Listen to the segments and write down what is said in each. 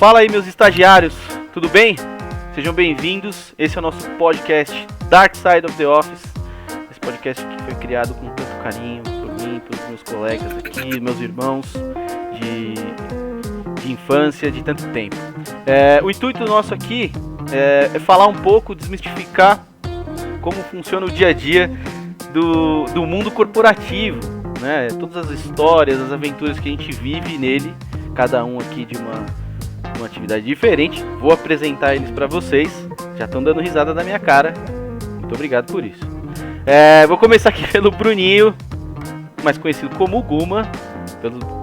Fala aí, meus estagiários, tudo bem? Sejam bem-vindos, esse é o nosso podcast Dark Side of the Office. Esse podcast que foi criado com tanto carinho por mim, pelos meus colegas aqui, meus irmãos de infância, de tanto tempo. O intuito nosso aqui é falar um pouco, desmistificar como funciona o dia a dia do mundo corporativo, né? Todas as histórias, as aventuras que a gente vive nele, cada um aqui de uma atividade diferente. Vou apresentar eles para vocês. Já estão dando risada da minha cara. Muito obrigado por isso. Vou começar aqui pelo Bruninho, mais conhecido como Guma,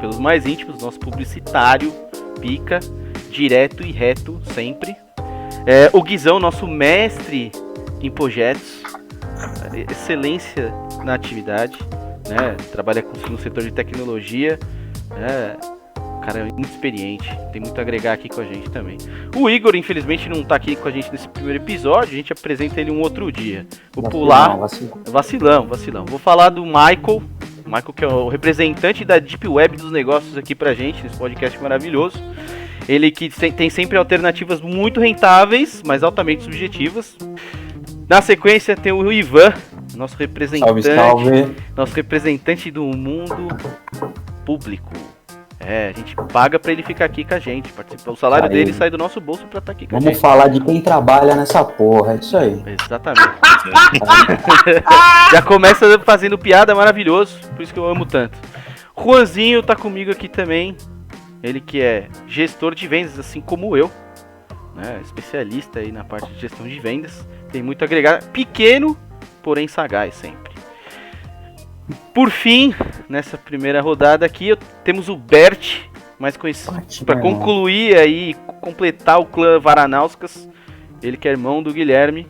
pelos mais íntimos, nosso publicitário, pica, direto e reto sempre. O Guizão, nosso mestre em projetos, excelência na atividade, né? Trabalha no setor de tecnologia, cara, é muito experiente, tem muito a agregar aqui com a gente também. O Igor, infelizmente, não tá aqui com a gente nesse primeiro episódio, a gente apresenta ele um outro dia. Vou pular. Vacilão. Vou falar do Michael, que é o representante da Deep Web dos negócios aqui pra gente, nesse podcast maravilhoso. Ele que tem sempre alternativas muito rentáveis, mas altamente subjetivas. Na sequência tem o Ivan, nosso representante, salve. Nosso representante do mundo público. A gente paga pra ele ficar aqui com a gente, participar. O salário dele sai do nosso bolso pra estar aqui com a gente. Vamos falar de quem trabalha nessa porra, é isso aí. Exatamente. Já começa fazendo piada, maravilhoso, por isso que eu amo tanto. Juanzinho tá comigo aqui também, ele que é gestor de vendas, assim como eu, né? Especialista aí na parte de gestão de vendas, tem muito a agregar, pequeno, porém sagaz sempre. Por fim, nessa primeira rodada aqui, temos o Bert, mais conhecido, para concluir aí, completar o clã Varanauskas, ele que é irmão do Guilherme,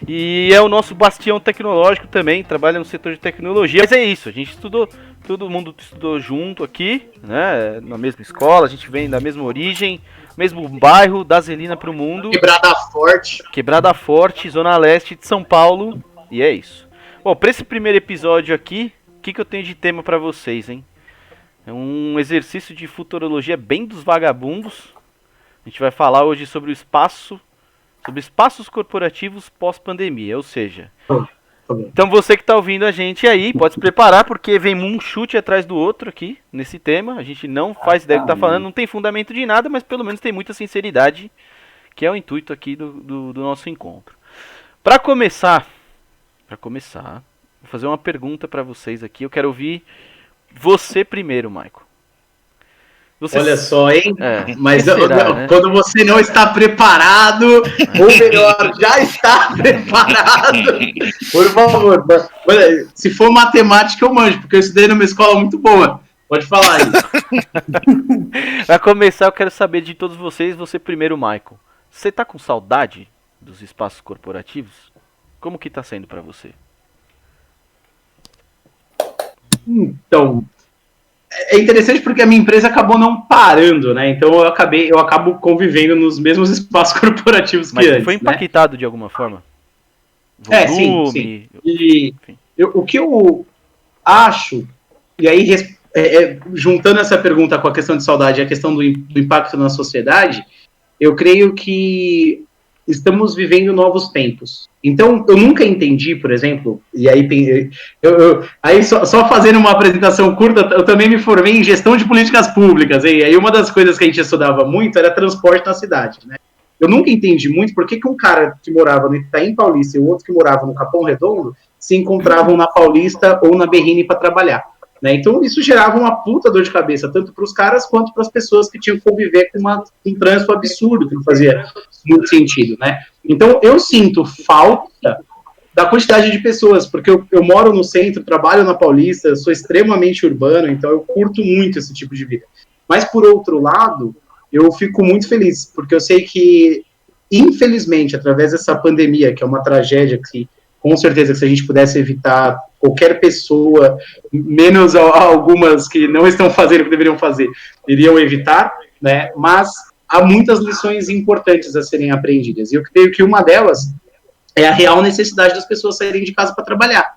e é o nosso bastião tecnológico também, trabalha no setor de tecnologia. Mas é isso, a gente estudou, todo mundo estudou junto aqui, né, na mesma escola, a gente vem da mesma origem, mesmo bairro, da Zelina pro mundo. Quebrada Forte, Zona Leste de São Paulo, e é isso. Bom, para esse primeiro episódio aqui, o que eu tenho de tema para vocês, hein? É um exercício de futurologia bem dos vagabundos. A gente vai falar hoje sobre sobre espaços corporativos pós-pandemia, ou seja... Então você que está ouvindo a gente aí, pode se preparar, porque vem um chute atrás do outro aqui, nesse tema. A gente não faz ideia do que está falando, não tem fundamento de nada, mas pelo menos tem muita sinceridade, que é o intuito aqui do nosso encontro. Para começar, vou fazer uma pergunta para vocês aqui. Eu quero ouvir você primeiro, Michael. Olha só, hein? Mas será, né? Quando você não está preparado, ou melhor, já está preparado, por favor. Se for matemática, eu manjo, porque eu estudei numa escola muito boa. Pode falar aí. Para começar, eu quero saber de todos vocês, você primeiro, Michael. Você tá com saudade dos espaços corporativos? Como que tá sendo para você? Então, é interessante porque a minha empresa acabou não parando, né? Então eu acabo convivendo nos mesmos espaços corporativos que antes. Mas foi impactado de alguma forma? Volume, sim. E o que eu acho, e aí juntando essa pergunta com a questão de saudade e a questão do impacto na sociedade, eu creio que estamos vivendo novos tempos. Então, eu nunca entendi, por exemplo, e aí, só fazendo uma apresentação curta, eu também me formei em gestão de políticas públicas, e aí uma das coisas que a gente estudava muito era transporte na cidade, né? Eu nunca entendi muito por que um cara que morava no Itaim Paulista e o outro que morava no Capão Redondo se encontravam na Paulista ou na Berrini para trabalhar, né? Então, isso gerava uma puta dor de cabeça, tanto para os caras quanto para as pessoas que tinham que conviver com um trânsito absurdo, que não fazia muito sentido, né? Então, eu sinto falta da quantidade de pessoas, porque eu moro no centro, trabalho na Paulista, sou extremamente urbano, então eu curto muito esse tipo de vida. Mas, por outro lado, eu fico muito feliz, porque eu sei que, infelizmente, através dessa pandemia, que é uma tragédia que, com certeza, se a gente pudesse evitar, qualquer pessoa, menos algumas que não estão fazendo o que deveriam fazer, iriam evitar, né? Mas há muitas lições importantes a serem aprendidas. E eu creio que uma delas é a real necessidade das pessoas saírem de casa para trabalhar,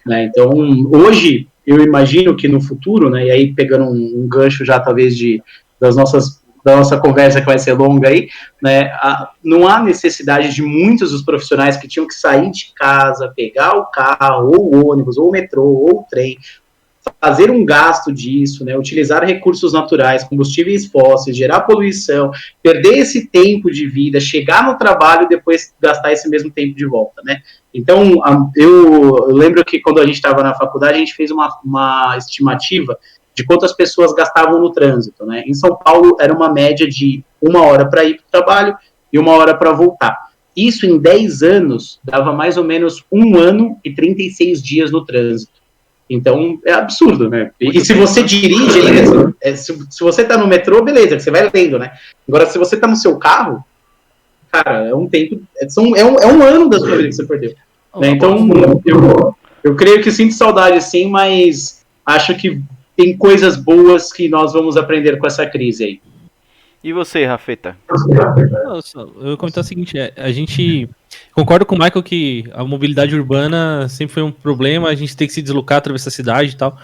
né? Então, hoje, eu imagino que no futuro, né, e aí pegando um gancho já talvez das nossas da nossa conversa, que vai ser longa aí, né, não há necessidade de muitos dos profissionais que tinham que sair de casa, pegar o carro, ou o ônibus, ou o metrô, ou o trem, fazer um gasto disso, né, utilizar recursos naturais, combustíveis fósseis, gerar poluição, perder esse tempo de vida, chegar no trabalho e depois gastar esse mesmo tempo de volta, né. Então, eu lembro que quando a gente estava na faculdade, a gente fez uma estimativa de quantas pessoas gastavam no trânsito, né. Em São Paulo, era uma média de 1 hora para ir para o trabalho e 1 hora para voltar. Isso, em 10 anos, dava mais ou menos 1 ano e 36 dias no trânsito. Então, é absurdo, né? E se você dirige, se você tá no metrô, beleza, você vai lendo, né? Agora, se você tá no seu carro, cara, é um tempo, é um ano da sua vida que você perdeu. Né? Então, eu creio que sinto saudade, sim, mas acho que tem coisas boas que nós vamos aprender com essa crise aí. E você, Rafeta? Eu vou comentar o seguinte, a gente concorda com o Michael que a mobilidade urbana sempre foi um problema, a gente tem que se deslocar, atravessar a cidade e tal,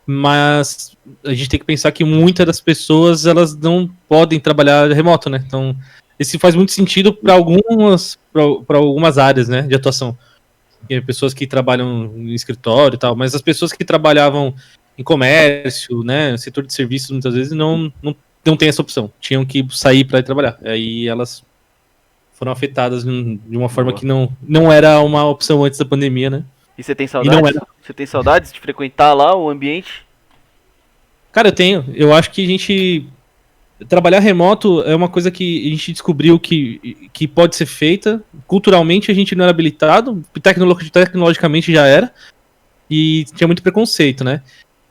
mas a gente tem que pensar que muitas das pessoas, elas não podem trabalhar remoto, né? Então, isso faz muito sentido para algumas áreas, né, de atuação. Pessoas que trabalham em escritório e tal, mas as pessoas que trabalhavam em comércio, né, setor de serviços, muitas vezes não tem essa opção. Tinham que sair para ir trabalhar. Aí elas foram afetadas de uma forma que não era uma opção antes da pandemia, né? E você tem saudades? Você tem saudades de frequentar lá o ambiente? Cara, eu tenho. Eu acho que trabalhar remoto é uma coisa que a gente descobriu que pode ser feita. Culturalmente a gente não era habilitado, tecnologicamente já era, e tinha muito preconceito, né?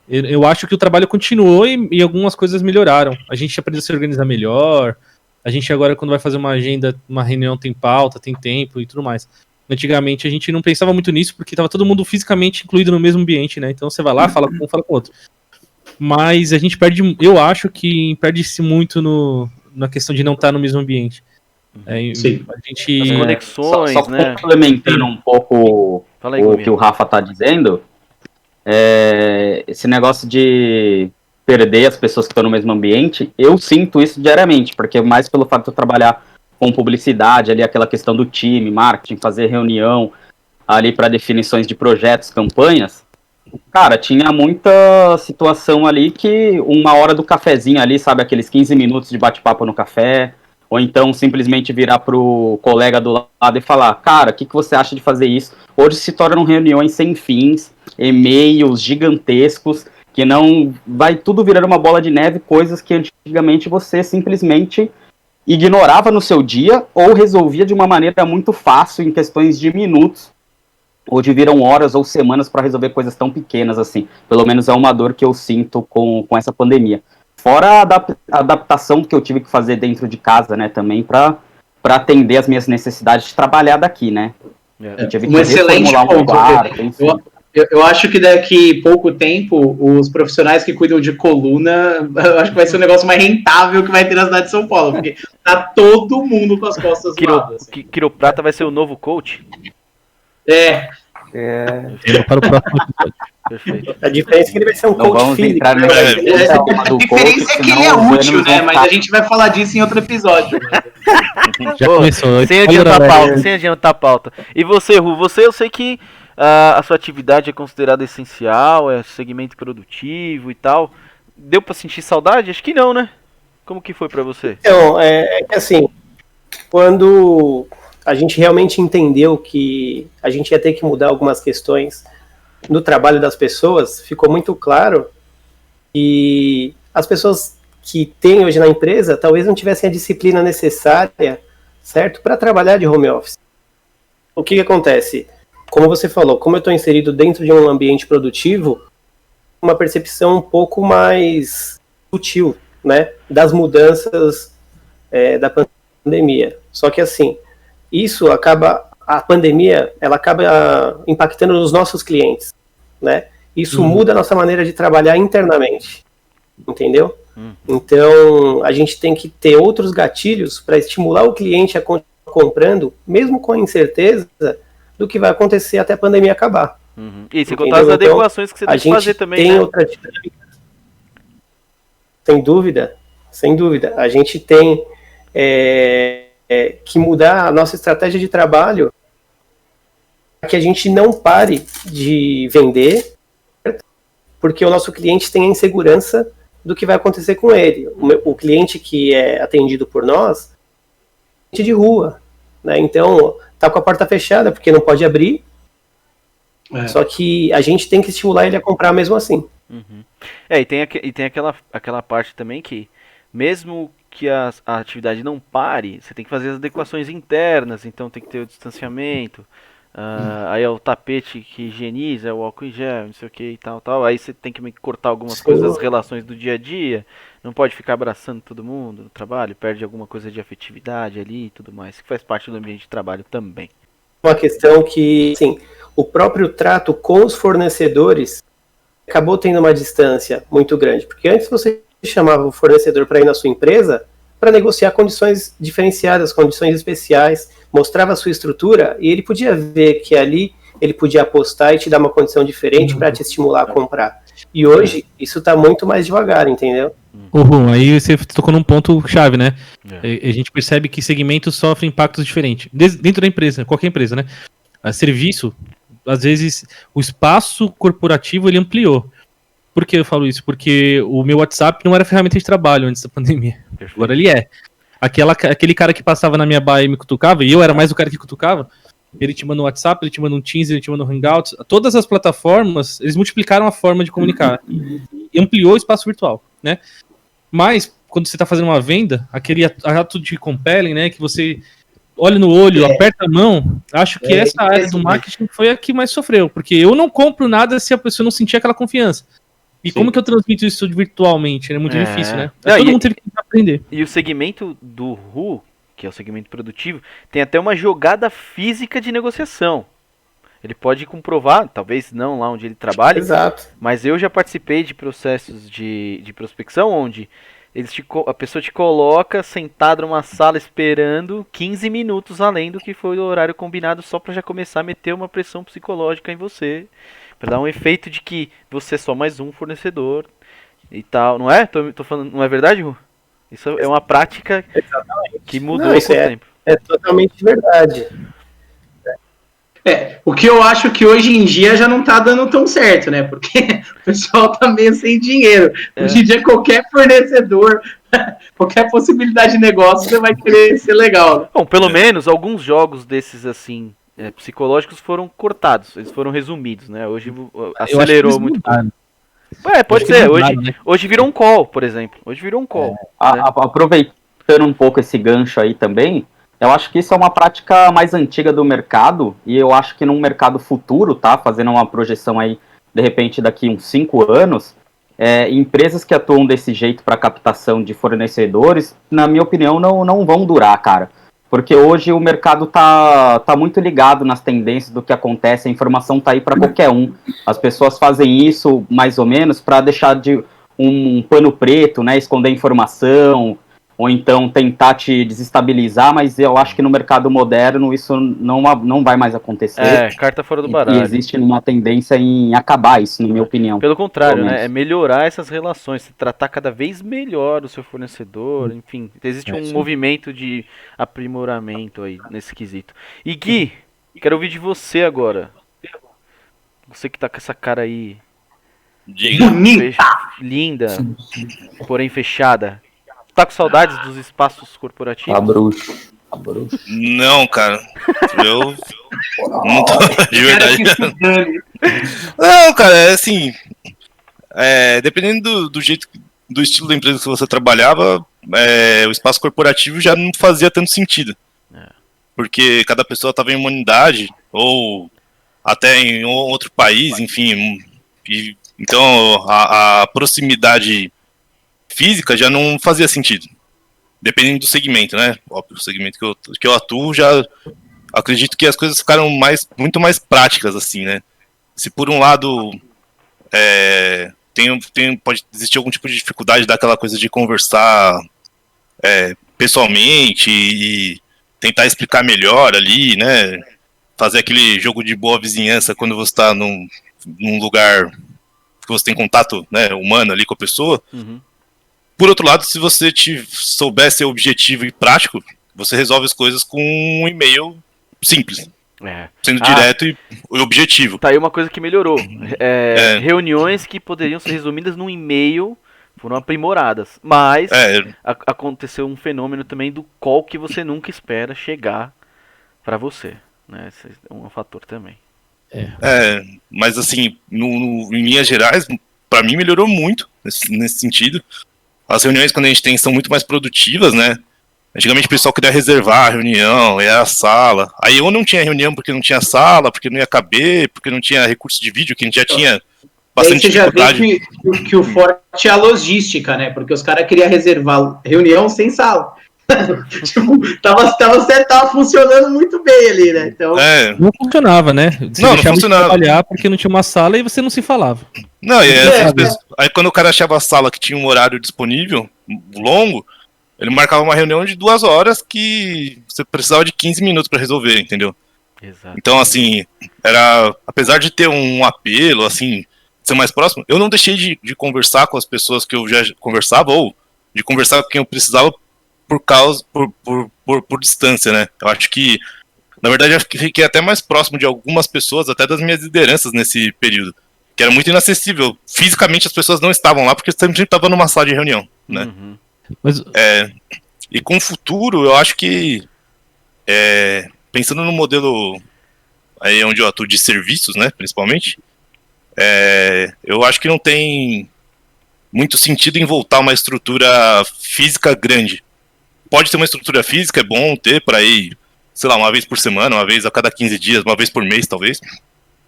Eu acho que o trabalho continuou e algumas coisas melhoraram. A gente aprendeu a se organizar melhor. A gente agora, quando vai fazer uma agenda, uma reunião, tem pauta, tem tempo e tudo mais. Antigamente a gente não pensava muito nisso porque estava todo mundo fisicamente incluído no mesmo ambiente, né? Então você vai lá, fala com um, fala com o outro. Mas a gente eu acho que perde-se muito na questão de não estar no mesmo ambiente. Sim. A gente... As conexões, só né? complementando um pouco Fala aí, o que o Rafa tá dizendo, esse negócio de perder as pessoas que estão no mesmo ambiente, eu sinto isso diariamente, porque mais pelo fato de eu trabalhar com publicidade, ali aquela questão do time, marketing, fazer reunião ali para definições de projetos, campanhas, cara, tinha muita situação ali que 1 hora do cafezinho ali, sabe, aqueles 15 minutos de bate-papo no café, ou então simplesmente virar pro colega do lado e falar, cara, o que você acha de fazer isso? Hoje se tornam reuniões sem fins, e-mails gigantescos, que não vai tudo virar uma bola de neve, coisas que antigamente você simplesmente ignorava no seu dia ou resolvia de uma maneira muito fácil, em questões de minutos. Hoje viram horas ou semanas para resolver coisas tão pequenas assim. Pelo menos é uma dor que eu sinto com essa pandemia. Fora a adaptação que eu tive que fazer dentro de casa, né, também, para atender as minhas necessidades de trabalhar daqui, né. Eu tive que excelente reformular ponto. quarto, eu acho que daqui pouco tempo, os profissionais que cuidam de coluna, eu acho que vai ser um negócio mais rentável que vai ter na cidade de São Paulo, porque tá todo mundo com as costas zoadas. Quiroprata vai ser o novo coach? Para o próximo episódio. Perfeito. A diferença é que ele vai ser um Não coach vamos físico. entrar né? A diferença é que ele é útil, né? Mas a gente vai falar disso em outro episódio. Já começou. Sem adiantar a pauta. E você, Ru? Eu sei que a sua atividade é considerada essencial, é segmento produtivo e tal. Deu pra sentir saudade? Acho que não, né? Como que foi pra você? Então, é que assim, quando a gente realmente entendeu que a gente ia ter que mudar algumas questões no trabalho das pessoas, ficou muito claro que as pessoas que tem hoje na empresa talvez não tivessem a disciplina necessária, certo, para trabalhar de home office. O que acontece? Como você falou, como eu estou inserido dentro de um ambiente produtivo, uma percepção um pouco mais sutil, né, das mudanças da pandemia. Só que assim, a pandemia, ela acaba impactando nos nossos clientes, né? Isso muda a nossa maneira de trabalhar internamente, entendeu? Então, a gente tem que ter outros gatilhos para estimular o cliente a continuar comprando, mesmo com a incerteza do que vai acontecer até a pandemia acabar. E sem contar as adequações que você tem que fazer também, tem né? outra dinâmica. Sem dúvida, sem dúvida. A gente tem que mudar a nossa estratégia de trabalho para que a gente não pare de vender, porque o nosso cliente tem a insegurança do que vai acontecer com ele. O cliente que é atendido por nós é de rua, né? Então, tá com a porta fechada porque não pode abrir, só que a gente tem que estimular ele a comprar mesmo assim. Uhum. E tem aquela parte também que, mesmo que a atividade não pare, você tem que fazer as adequações internas, então tem que ter o distanciamento, aí é o tapete que higieniza, o álcool em gel, não sei o que e tal. Aí você tem que cortar algumas coisas das relações do dia a dia, não pode ficar abraçando todo mundo no trabalho, perde alguma coisa de afetividade ali e tudo mais, que faz parte do ambiente de trabalho também. Uma questão que, assim, o próprio trato com os fornecedores acabou tendo uma distância muito grande, porque antes você chamava o fornecedor para ir na sua empresa para negociar condições diferenciadas, condições especiais, mostrava a sua estrutura e ele podia ver que ali ele podia apostar e te dar uma condição diferente para te estimular a comprar. E hoje isso está muito mais devagar, entendeu? Aí você tocou num ponto chave, né? A gente percebe que segmentos sofrem impactos diferentes. Dentro da empresa, qualquer empresa, né? Serviço, às vezes, o espaço corporativo ele ampliou. Por que eu falo isso? Porque o meu WhatsApp não era ferramenta de trabalho antes da pandemia. Perfeito. Agora ele é. Aquele cara que passava na minha baia e me cutucava, e eu era mais o cara que cutucava, ele te manda um WhatsApp, ele te manda um Teams, ele te manda um Hangouts. Todas as plataformas, eles multiplicaram a forma de comunicar. E ampliou o espaço virtual, né? Mas, quando você está fazendo uma venda, aquele ato de compelling, né, que você olha no olho, aperta a mão, acho que essa área do marketing foi a que mais sofreu, porque eu não compro nada se a pessoa não sentir aquela confiança. E como que eu transmito isso virtualmente? É muito difícil, né? Todo mundo teve que aprender. E o segmento do RU, que é o segmento produtivo, tem até uma jogada física de negociação. Ele pode comprovar, talvez não lá onde ele trabalha, mas eu já participei de processos de prospecção onde a pessoa te coloca sentado numa sala esperando 15 minutos além do que foi o horário combinado, só para já começar a meter uma pressão psicológica em você, para dar um efeito de que você é só mais um fornecedor e tal, não é? Tô falando, não é verdade, Ru? Isso é uma prática que mudou com o tempo. É totalmente verdade. O que eu acho que hoje em dia já não tá dando tão certo, né? Porque o pessoal tá meio sem dinheiro. Hoje em dia, qualquer fornecedor, qualquer possibilidade de negócio, você vai querer ser legal. Bom, pelo menos alguns jogos desses, assim, psicológicos foram cortados, eles foram resumidos, né? Hoje acelerou muito. Pode ser. Hoje virou um call, por exemplo. Hoje virou um call. Né? Aproveitando um pouco esse gancho aí também, eu acho que isso é uma prática mais antiga do mercado, e eu acho que num mercado futuro, tá? Fazendo uma projeção aí, de repente, daqui uns 5 anos, empresas que atuam desse jeito para captação de fornecedores, na minha opinião, não vão durar, cara. Porque hoje o mercado tá muito ligado nas tendências do que acontece, a informação tá aí para qualquer um. As pessoas fazem isso, mais ou menos, para deixar de um pano preto, né? Esconder informação, ou então tentar te desestabilizar, mas eu acho que no mercado moderno isso não vai mais acontecer. Carta fora do baralho. E existe uma tendência em acabar isso, na minha opinião. Pelo contrário, né? É melhorar essas relações, tratar cada vez melhor o seu fornecedor, enfim. Existe um movimento de aprimoramento aí nesse quesito. E Gui, quero ouvir de você agora. Você que tá com essa cara aí... linda, porém fechada. Tá com saudades dos espaços corporativos? A bruxa. Não, cara. Eu não tô de verdade. Não, cara, é assim. Dependendo do jeito, do estilo da empresa que você trabalhava, o espaço corporativo já não fazia tanto sentido. Porque cada pessoa estava em uma unidade, ou até em outro país, enfim. Então a proximidade física já não fazia sentido, dependendo do segmento, né? Óbvio, o segmento que eu atuo, já acredito que as coisas ficaram muito mais práticas, assim, né? Se por um lado pode existir algum tipo de dificuldade daquela coisa de conversar pessoalmente e tentar explicar melhor ali, né? Fazer aquele jogo de boa vizinhança quando você está num lugar que você tem contato, né, humano ali com a pessoa. por outro lado, se você souber ser objetivo e prático, você resolve as coisas com um e-mail simples. Sendo direto e objetivo. Tá aí uma coisa que melhorou. Reuniões que poderiam ser resumidas num e-mail foram aprimoradas. Mas aconteceu um fenômeno também do call que você nunca espera chegar pra você. Né? Esse é um fator também. Mas assim, em linhas gerais, pra mim melhorou muito nesse sentido. As reuniões, quando a gente tem, são muito mais produtivas, né? Antigamente o pessoal queria reservar a reunião, era a sala. Aí eu não tinha reunião porque não tinha sala, porque não ia caber, porque não tinha recurso de vídeo, que a gente já tinha bastante dificuldade. Você já vê que o forte é a logística, né? Porque os caras queriam reservar reunião sem sala. Tipo, tava funcionando muito bem ali, né? Então... Não funcionava, né? Você não deixava funcionava. De trabalhar porque não tinha uma sala e você não se falava. Não, aí quando o cara achava a sala que tinha um horário disponível, longo, ele marcava uma reunião de 2 horas que você precisava de 15 minutos para resolver, entendeu? Exato. Então, assim, apesar de ter um apelo, assim, de ser mais próximo, eu não deixei de conversar com as pessoas que eu já conversava, ou de conversar com quem eu precisava por distância, né? Eu acho que, na verdade, eu fiquei até mais próximo de algumas pessoas, até das minhas lideranças nesse período, que era muito inacessível. Fisicamente as pessoas não estavam lá porque sempre estavam numa sala de reunião, né? Uhum. Mas... E com o futuro, eu acho que, pensando no modelo aí onde eu atuo de serviços, né, principalmente, eu acho que não tem muito sentido em voltar a uma estrutura física grande. Pode ter uma estrutura física, é bom ter para ir, sei lá, uma vez por semana, uma vez a cada 15 dias, uma vez por mês, talvez,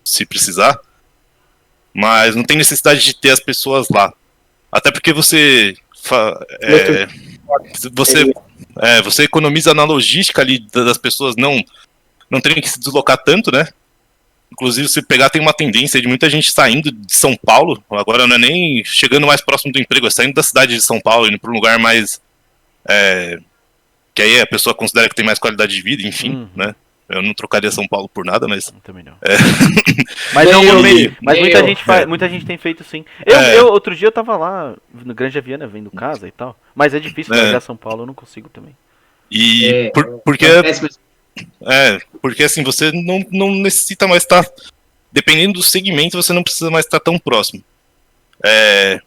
se precisar. Mas não tem necessidade de ter as pessoas lá. Até porque você economiza na logística ali das pessoas não terem que se deslocar tanto, né? Inclusive, se pegar, tem uma tendência de muita gente saindo de São Paulo, agora não é nem chegando mais próximo do emprego, é saindo da cidade de São Paulo, indo para um lugar mais... que aí a pessoa considera que tem mais qualidade de vida, enfim, né? Eu não trocaria São Paulo por nada, mas... Eu também não. Mas muita gente tem feito sim. Outro dia eu tava lá no Grande Viana vendo casa e tal. Mas é difícil largar São Paulo, eu não consigo também. Porque assim, você não necessita mais estar... Dependendo do segmento, você não precisa mais estar tão próximo.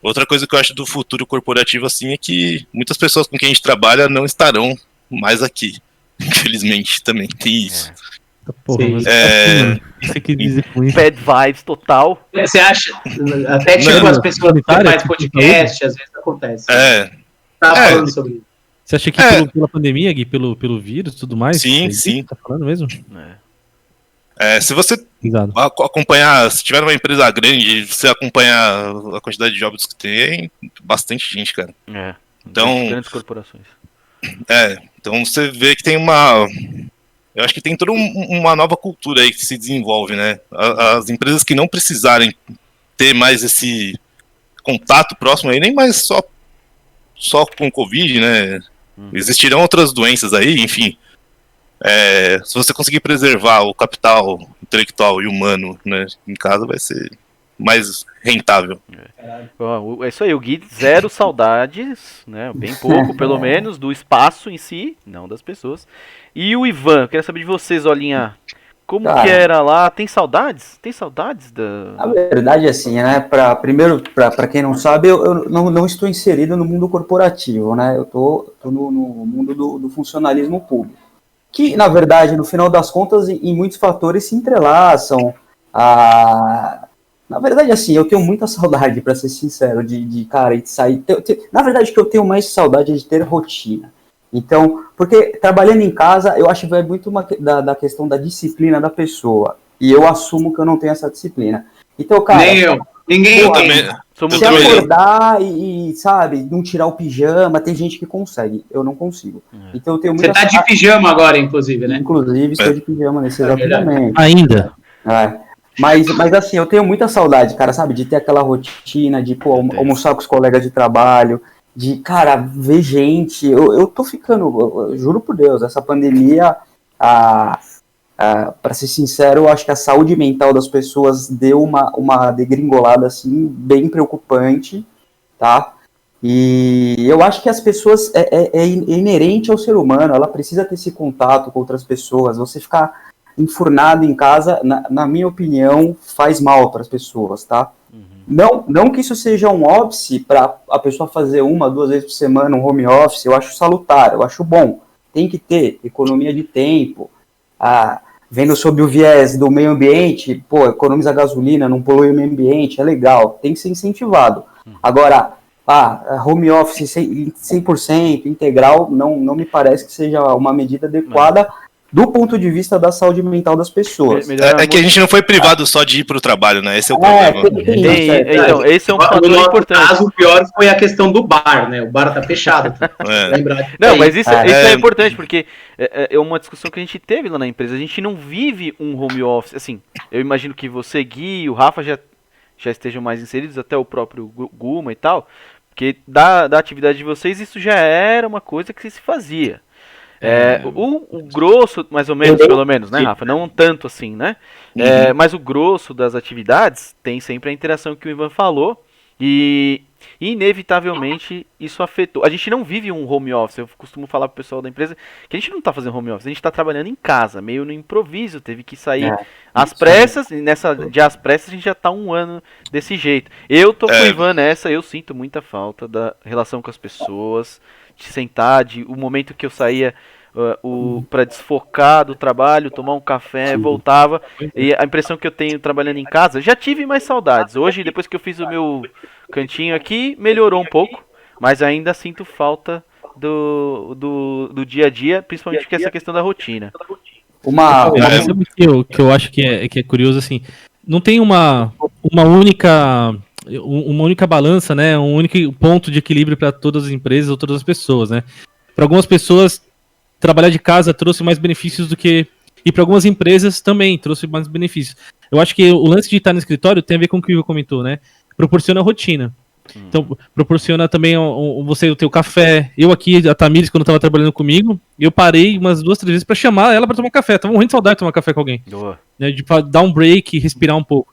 Outra coisa que eu acho do futuro corporativo assim é que muitas pessoas com quem a gente trabalha não estarão mais aqui. Infelizmente, também tem isso. Porra, você quer dizer com isso? Bad vibes total. Você acha? Até tipo as pessoas que fazem podcast, às vezes acontece. Tava falando sobre isso. Você acha que pela pandemia, Gui, pelo vírus e tudo mais? Sim. Tá falando mesmo? Se você acompanhar, se tiver uma empresa grande, você acompanhar a quantidade de jobs que tem bastante gente, cara. Então, grandes corporações. Então você vê que tem eu acho que tem toda uma nova cultura aí que se desenvolve, né? As empresas que não precisarem ter mais esse contato próximo aí, nem mais só com o Covid, né? Existirão outras doenças aí, enfim. Se você conseguir preservar o capital intelectual e humano, né, em casa, vai ser mais rentável. É isso aí, o Gui, 0 saudades, né? Bem pouco, pelo menos, do espaço em si, não das pessoas. E o Ivan, eu queria saber de vocês, Olinha, como que era lá? Tem saudades? Tem saudades da... A verdade, assim, né? Primeiro, para quem não sabe, eu não estou inserido no mundo corporativo, né? Eu tô no mundo do funcionalismo público. Que, na verdade, no final das contas, em muitos fatores se entrelaçam. Na verdade, assim, eu tenho muita saudade, para ser sincero, de sair... Na verdade, que eu tenho mais saudade de ter rotina. Então, porque trabalhando em casa, eu acho que vai muito da questão da disciplina da pessoa. E eu assumo que eu não tenho essa disciplina. Então, cara... Nem eu. Ninguém tem. Se acordar e, sabe, não tirar o pijama, tem gente que consegue. Eu não consigo. Então, eu tenho muita Você tá de pijama agora, inclusive, né? Inclusive, estou de pijama nesse exato momento. Ainda? Mas assim, eu tenho muita saudade, cara, sabe? De ter aquela rotina, de, almoçar com os colegas de trabalho, de, cara, ver gente. Eu tô ficando, eu juro por Deus, essa pandemia, para ser sincero, eu acho que a saúde mental das pessoas deu uma degringolada, assim, bem preocupante, tá? E eu acho que as pessoas, é inerente ao ser humano, ela precisa ter esse contato com outras pessoas. Você ficar enfurnado em casa, na minha opinião, faz mal para as pessoas, tá? Não que isso seja um óbice para a pessoa fazer 1, 2 vezes por semana um home office, eu acho salutar, eu acho bom. Tem que ter economia de tempo, vendo sob o viés do meio ambiente, economiza gasolina, não polui o meio ambiente, é legal, tem que ser incentivado. Agora, home office 100% integral, não me parece que seja uma medida adequada do ponto de vista da saúde mental das pessoas. É que a gente não foi privado só de ir para o trabalho, né? Esse é o problema. Então, esse é um fator importante. No caso, o pior foi a questão do bar, né? O bar tá fechado. Não, mas isso é importante, porque é uma discussão que a gente teve lá na empresa. A gente não vive um home office, assim, eu imagino que você, Gui e o Rafa já estejam mais inseridos, até o próprio Guma e tal, porque da atividade de vocês isso já era uma coisa que se fazia. O grosso, mais ou menos, pelo menos, né, Rafa? Não tanto assim, né? Mas o grosso das atividades tem sempre a interação que o Ivan falou e inevitavelmente isso afetou. A gente não vive um home office. Eu costumo falar pro pessoal da empresa que a gente não tá fazendo home office, a gente tá trabalhando em casa, meio no improviso, teve que sair às pressas, e às pressas a gente já tá 1 ano desse jeito. Eu tô com o Ivan nessa, eu sinto muita falta da relação com as pessoas, de sentar, o momento que eu saía para desfocar do trabalho, tomar um café, voltava, e a impressão que eu tenho trabalhando em casa, já tive mais saudades. Hoje, depois que eu fiz o meu cantinho aqui, melhorou um pouco, mas ainda sinto falta do dia a dia, principalmente com essa questão da rotina. Sabe o que eu acho que é curioso, assim, não tem uma única balança, né, um único ponto de equilíbrio para todas as empresas ou todas as pessoas, né? Para algumas pessoas, trabalhar de casa trouxe mais benefícios do que... E para algumas empresas também trouxe mais benefícios. Eu acho que o lance de estar no escritório tem a ver com o que o Ivo comentou, né? Proporciona rotina. Então, proporciona também você ter o café. Eu aqui, a Tamires, quando estava trabalhando comigo, eu parei umas 2, 3 vezes para chamar ela para tomar café. Tava morrendo de saudade de tomar café com alguém. Né? De dar um break, respirar um pouco.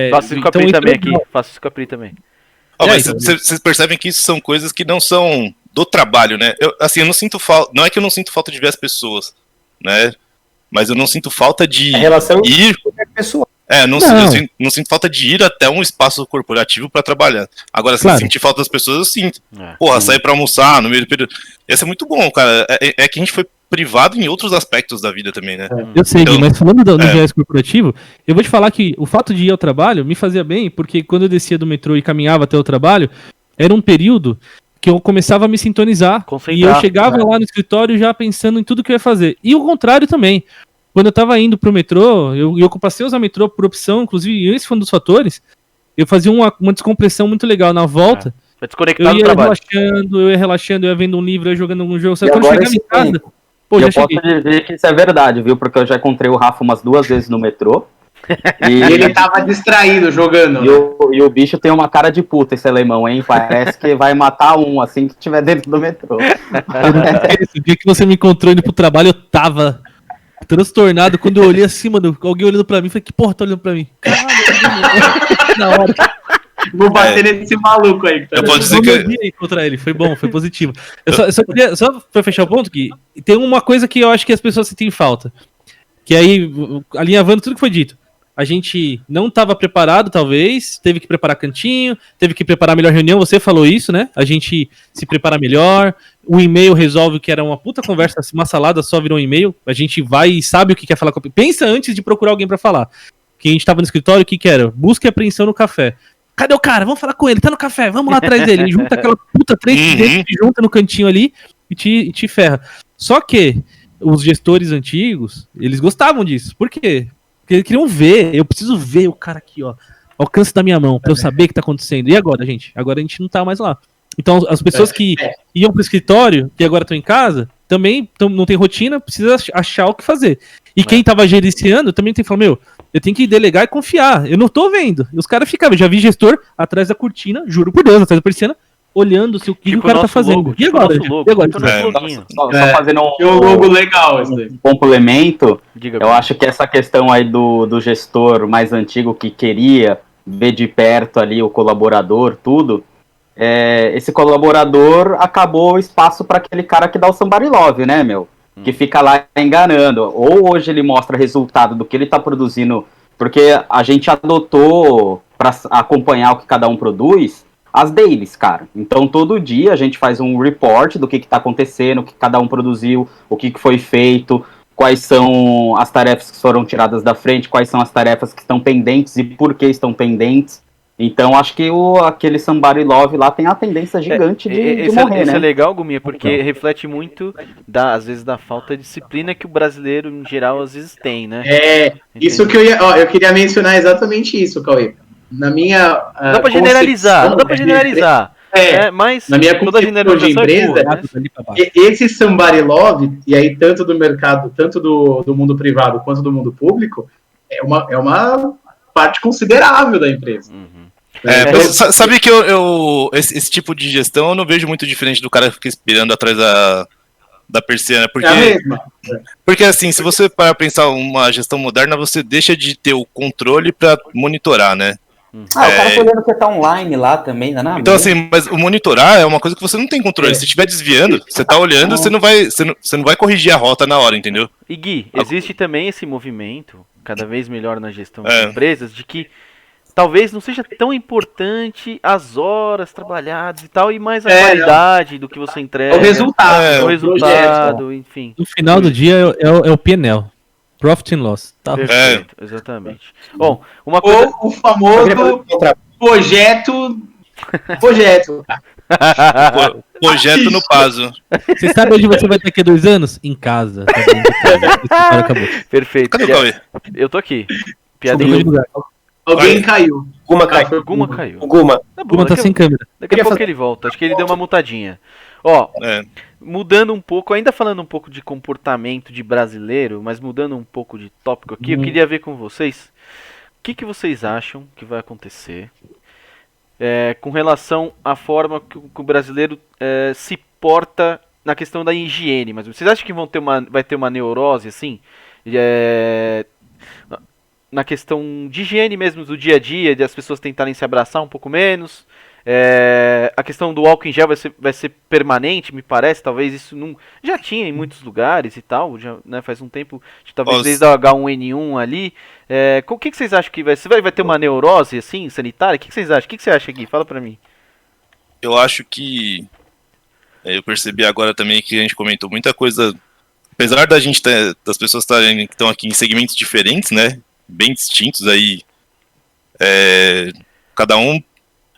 Faço isso com a Pri também aqui. Faço isso com a Pri também. Mas vocês percebem que isso são coisas que não são do trabalho, né? Eu não sinto falta. Não é que eu não sinto falta de ver as pessoas, né? Mas eu não sinto falta de ir. Pessoal. Não sinto falta de ir até um espaço corporativo para trabalhar. Agora, se sentir falta das pessoas, eu sinto. Sair para almoçar no meio do período. Isso é muito bom, cara. É que a gente foi privado em outros aspectos da vida também, né? Eu sei, então, mas falando do viés corporativo, eu vou te falar que o fato de ir ao trabalho me fazia bem, porque quando eu descia do metrô e caminhava até o trabalho, era um período que eu começava a me sintonizar, e eu chegava lá no escritório já pensando em tudo que eu ia fazer. E o contrário também. Quando eu tava indo pro metrô, eu passei a usar o metrô por opção, inclusive esse foi um dos fatores, eu fazia uma descompressão muito legal na volta. Pra desconectar do trabalho. Eu ia relaxando, eu ia vendo um livro, eu ia jogando algum jogo. Sabe, quando eu chegava em casa... eu posso dizer que isso é verdade, viu? Porque eu já encontrei o Rafa umas 2 vezes no metrô. E ele tava distraído jogando. E o bicho tem uma cara de puta, esse alemão, hein? Parece que vai matar assim que estiver dentro do metrô. Esse dia que você me encontrou indo pro trabalho, eu tava transtornado. Quando eu olhei assim, mano, alguém olhando pra mim, falei, que porra tá olhando pra mim? Caralho, na hora. Vou bater nesse maluco aí. Eu posso dizer que... contra ele, foi bom, foi positivo. Eu só queria, só pra fechar o ponto, que tem uma coisa que eu acho que as pessoas sentem falta. Que aí, alinhavando tudo que foi dito, a gente não estava preparado, talvez, teve que preparar cantinho, teve que preparar melhor reunião, você falou isso, né? A gente se prepara melhor, o e-mail resolve o que era uma puta conversa, uma salada só virou um e-mail, a gente vai e sabe o que quer falar com a... Pensa antes de procurar alguém para falar. Que a gente tava no escritório, o que era? Busca e apreensão no café. Cadê o cara? Vamos falar com ele, tá no café, vamos lá atrás dele. Junta aquela puta 3 dele, junta no cantinho ali e te ferra. Só que os gestores antigos, eles gostavam disso. Por quê? Porque eles queriam ver, eu preciso ver o cara aqui, ó, alcance da minha mão, pra eu saber o que tá acontecendo. E agora, gente? Agora a gente não tá mais lá. Então, as pessoas que iam pro escritório, que agora estão em casa, também não tem rotina, precisa achar o que fazer. E quem tava gerenciando também tem que falar, eu tenho que delegar e confiar. Eu não tô vendo. E os caras ficavam, eu já vi gestor atrás da cortina, juro por Deus, atrás da persiana, olhando se o que o cara tá fazendo. Logo, e agora? Logo, e agora? Só fazendo um logo legal, um complemento, eu acho que essa questão aí do gestor mais antigo que queria ver de perto ali o colaborador, tudo, esse colaborador acabou o espaço para aquele cara que dá o somebody love, né, meu? Que fica lá enganando. Ou hoje ele mostra resultado do que ele tá produzindo, porque a gente adotou, para acompanhar o que cada um produz, as dailies, cara. Então todo dia a gente faz um report do que tá acontecendo, o que cada um produziu, o que foi feito, quais são as tarefas que foram tiradas da frente, quais são as tarefas que estão pendentes e por que estão pendentes. Então, acho que aquele Somebody Love lá tem a tendência gigante de morrer, né? Isso é legal, Guminha, porque reflete muito, às vezes, da falta de disciplina que o brasileiro, em geral, às vezes tem, né? Isso que eu queria mencionar exatamente isso, Cauê. Na minha não dá pra generalizar, mas na minha concepção de empresa, esse Somebody Love, e aí tanto do mercado, tanto do mundo privado quanto do mundo público, é uma parte considerável da empresa. Sabe que esse tipo de gestão eu não vejo muito diferente do cara que fica esperando atrás da persiana, porque assim, se você para pensar uma gestão moderna, você deixa de ter o controle para monitorar, né? O cara tá olhando que tá online lá também, não é? Então assim, mas o monitorar é uma coisa que você não tem controle. Se estiver desviando, você tá olhando, você não vai corrigir a rota na hora, entendeu? E Gui, existe também esse movimento, cada vez melhor na gestão de empresas, de que talvez não seja tão importante as horas trabalhadas e tal, e mais a qualidade do que você entrega. O resultado. O resultado, enfim. No final do dia é o PNL. Profit and Loss. Tá? Perfeito, exatamente. Bom, uma coisa... Ou o famoso projeto. Projeto no Pazo. Você sabe onde você vai ter daqui a 2 anos? Em casa. Tá acabou. Perfeito. Cadê o Cauê? Eu tô aqui. Piadinha. Alguém caiu. Guma caiu. Guma caiu. O Guma. Tá bom, Guma tá sem câmera. Daqui a pouco ele volta. Acho que ele deu uma mutadinha. Ó, mudando um pouco, ainda falando um pouco de comportamento de brasileiro, mas mudando um pouco de tópico aqui, eu queria ver com vocês o que vocês acham que vai acontecer com relação à forma que o brasileiro se porta na questão da higiene. Mas vocês acham que vai ter uma neurose assim? Na questão de higiene mesmo do dia a dia, de as pessoas tentarem se abraçar um pouco menos. A questão do álcool em gel vai ser permanente, me parece. Talvez isso não já tinha em muitos lugares e tal, já, né, faz um tempo, talvez desde o H1N1 ali. O que vocês acham que vai ter uma neurose assim, sanitária? O que vocês acham? O que você acha, Gui? Fala pra mim. Eu acho que eu percebi agora também que a gente comentou muita coisa, apesar da gente das pessoas que estão aqui em segmentos diferentes, né, bem distintos aí, cada um,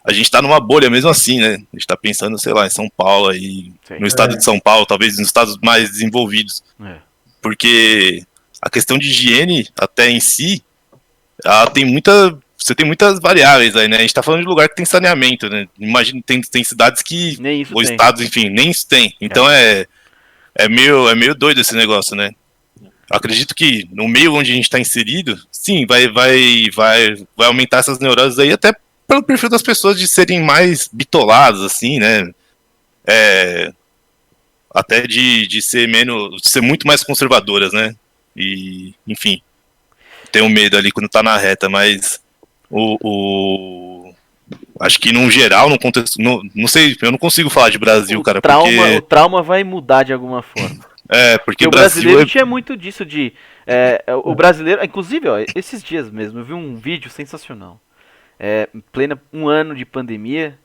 a gente tá numa bolha mesmo assim, né, a gente tá pensando, sei lá, em São Paulo aí, no estado de São Paulo, talvez nos estados mais desenvolvidos, porque a questão de higiene até em si, ela você tem muitas variáveis aí, né, a gente tá falando de lugar que tem saneamento, né, imagina, tem cidades que, ou estados, enfim, nem isso tem, então é meio doido esse negócio, né. Acredito que no meio onde a gente está inserido, sim, vai aumentar essas neuroses aí, até pelo perfil das pessoas de serem mais bitoladas, assim, né? Até de ser de ser muito mais conservadoras, né? E, enfim, tenho medo ali quando tá na reta, mas acho que num geral, no contexto, não sei, eu não consigo falar de Brasil, cara, porque o trauma vai mudar de alguma forma. Porque o brasileiro tinha muito disso de... o brasileiro... Inclusive, ó, esses dias mesmo, eu vi um vídeo sensacional. Plena 1 ano de pandemia,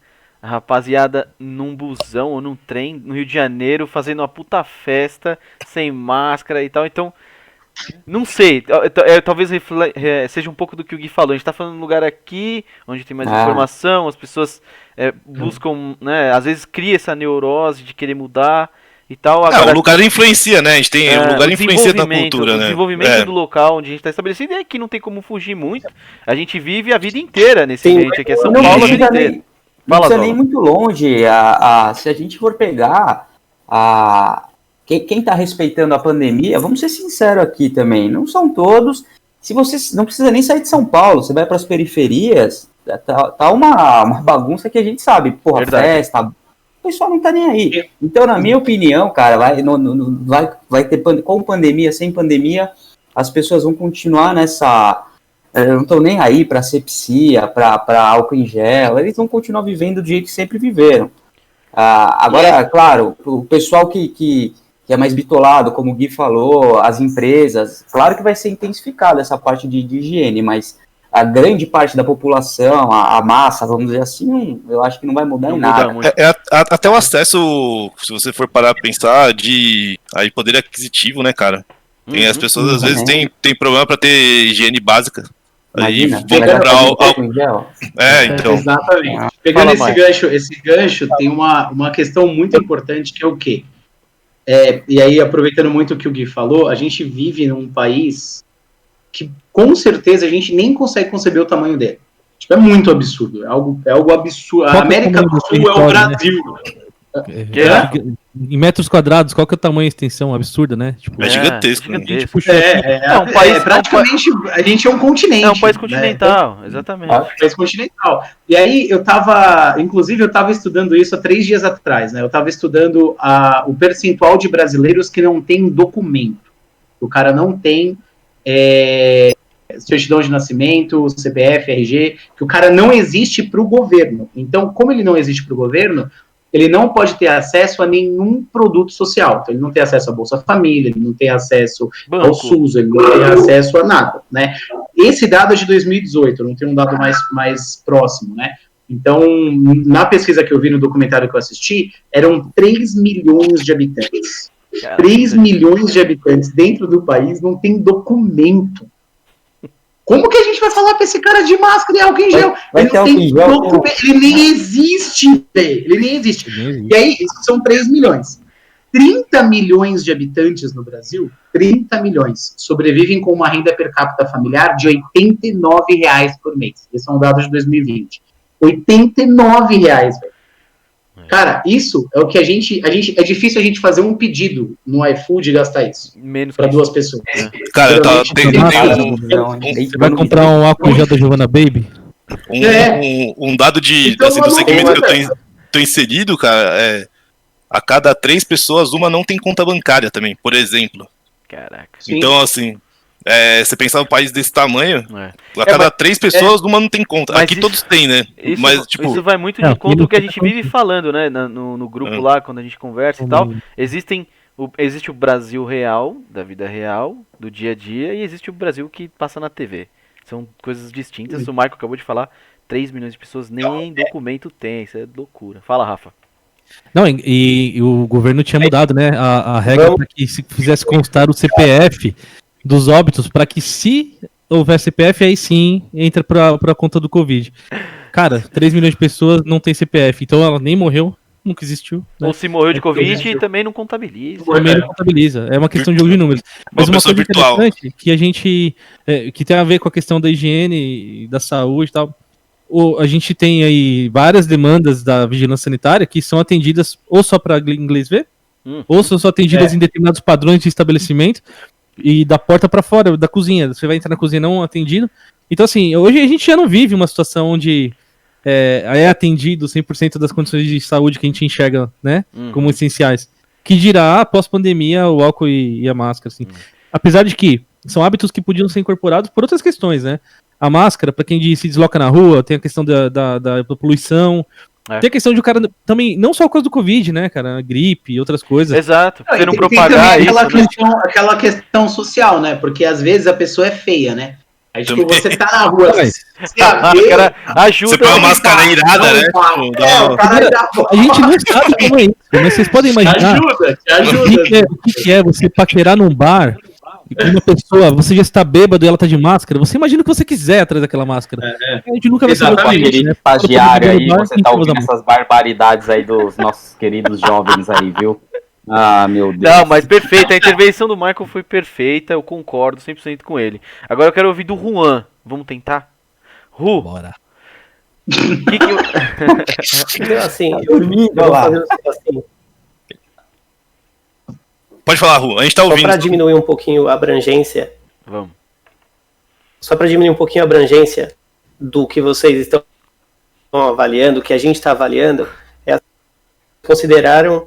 a rapaziada num busão ou num trem no Rio de Janeiro, fazendo uma puta festa, sem máscara e tal. Então, não sei, talvez seja um pouco do que o Gui falou. A gente tá falando de um lugar aqui, onde tem mais informação, as pessoas buscam, né, às vezes cria essa neurose de querer mudar e tal. Agora, o lugar influencia, né? A gente tem o lugar influencia na cultura, né? O desenvolvimento do local onde a gente está estabelecido é que não tem como fugir muito. A gente vive a vida inteira nesse ambiente aqui, é São Paulo a vida inteira. Não precisa nem muito longe. Se a gente for pegar quem está respeitando a pandemia, vamos ser sinceros aqui também, não são todos. Se você não precisa nem sair de São Paulo, você vai para as periferias, tá uma bagunça que a gente sabe, porra, festa. O pessoal não tá nem aí. Então, na minha opinião, cara, vai ter com pandemia, sem pandemia, as pessoas vão continuar não estão nem aí para asepsia, para álcool em gel, eles vão continuar vivendo do jeito que sempre viveram. Agora, claro, o pessoal que é mais bitolado, como o Gui falou, as empresas, claro que vai ser intensificada essa parte de higiene, mas a grande parte da população, a massa, vamos dizer assim, eu acho que não vai mudar em nada. Até o acesso, se você for parar a pensar, de aí poder aquisitivo, né, cara? As pessoas às vezes têm problema para ter higiene básica. Imagina, aí vem comprar álcool em gel. Então. Exatamente. Pegando esse gancho, tem uma questão muito importante que é o quê? E aí, aproveitando muito o que o Gui falou, a gente vive num país que com certeza a gente nem consegue conceber o tamanho dele. Tipo, é muito absurdo, é algo absurdo. A América do Sul é o Brasil. Né? Em metros quadrados, qual que é o tamanho e extensão absurda, né? Tipo, é gigantesco. Praticamente, a gente é um continente. É um país continental, né? Exatamente. É um país continental. E aí, eu tava estudando isso há 3 dias atrás, né? Eu tava estudando o percentual de brasileiros que não tem documento. O cara não tem certidão de nascimento, CPF, RG, que o cara não existe para o governo. Então, como ele não existe para o governo, ele não pode ter acesso a nenhum produto social. Então, ele não tem acesso à Bolsa Família, ele não tem acesso ao SUS, ele não tem acesso a nada, né? Esse dado é de 2018, eu não tenho um dado mais próximo, né? Então, na pesquisa que eu vi no documentário que eu assisti, eram 3 milhões de habitantes. 3 milhões de habitantes dentro do país não tem documento. Como que a gente vai falar pra esse cara de máscara e álcool em gel? Ele não tem documento, ele nem existe, velho. Ele nem existe. E aí, isso são 3 milhões. 30 milhões de habitantes no Brasil, 30 milhões, sobrevivem com uma renda per capita familiar de R$89 por mês. Esse é um dado de 2020. R$89, velho. Cara, isso é o que a gente. É difícil a gente fazer um pedido no iFood e gastar isso. Menos para 2 pessoas. Cara, você vai comprar um álcool gel da Giovanna Baby? Um dado do segmento que eu tô inserido, cara, a cada 3 pessoas, uma não tem conta bancária também, por exemplo. Caraca. Então, assim, você pensar um país desse tamanho, a cada 3 pessoas, uma não tem conta. Aqui todos têm, né? Mas, tipo, isso vai muito de encontro do que a gente vive falando, né? No grupo lá, quando a gente conversa e tal. Existe o Brasil real, da vida real, do dia a dia, e existe o Brasil que passa na TV. São coisas distintas. O Michael acabou de falar, 3 milhões de pessoas nem documento tem. Isso é loucura. Fala, Rafa. Não, e o governo tinha mudado, né? A regra para que se fizesse constar o CPF dos óbitos, para que se houver CPF, aí sim entra pra conta do Covid. Cara, 3 milhões de pessoas não tem CPF, então ela nem morreu, nunca existiu. Né? Ou se morreu de Covid, também não contabiliza. Também não contabiliza, é uma questão de jogo de números. Mas uma coisa interessante que a gente, que tem a ver com a questão da higiene, da saúde e tal, a gente tem aí várias demandas da vigilância sanitária que são atendidas ou só para inglês ver, ou são só atendidas em determinados padrões de estabelecimento, e da porta para fora, da cozinha. Você vai entrar na cozinha não atendido. Então, assim, hoje a gente já não vive uma situação onde é atendido 100% das condições de saúde que a gente enxerga, né, como essenciais. Que dirá, após pandemia, o álcool e a máscara, assim. Apesar de que são hábitos que podiam ser incorporados por outras questões, né? A máscara, para quem se desloca na rua, tem a questão da poluição. Tem a questão de o cara também, não só por causa do Covid, né, cara, gripe e outras coisas. Exato, você não propagar isso. Aquela questão social, né, porque às vezes a pessoa é feia, né. Aí, tipo, você tá na rua, cara ajuda. Você põe uma máscara irada, né? A gente não sabe como é isso, mas vocês podem imaginar o que é você paquerar num bar e uma pessoa, você já está bêbado e ela tá de máscara, você imagina o que você quiser atrás daquela máscara. A gente nunca vai saber o que é, né? Estagiário aí, você tá ouvindo essas barbaridades aí dos nossos queridos jovens aí, viu? Ah, meu Deus. Não, mas perfeito, a intervenção do Michael foi perfeita, eu concordo 100% com ele. Agora eu quero ouvir do Juan, vamos tentar? Bora. Então, assim, eu vou fazer assim. Pode falar, Ru, a gente tá ouvindo. Só para diminuir um pouquinho a abrangência. Vamos. Só para diminuir um pouquinho a abrangência do que vocês estão avaliando, que a gente está avaliando, consideraram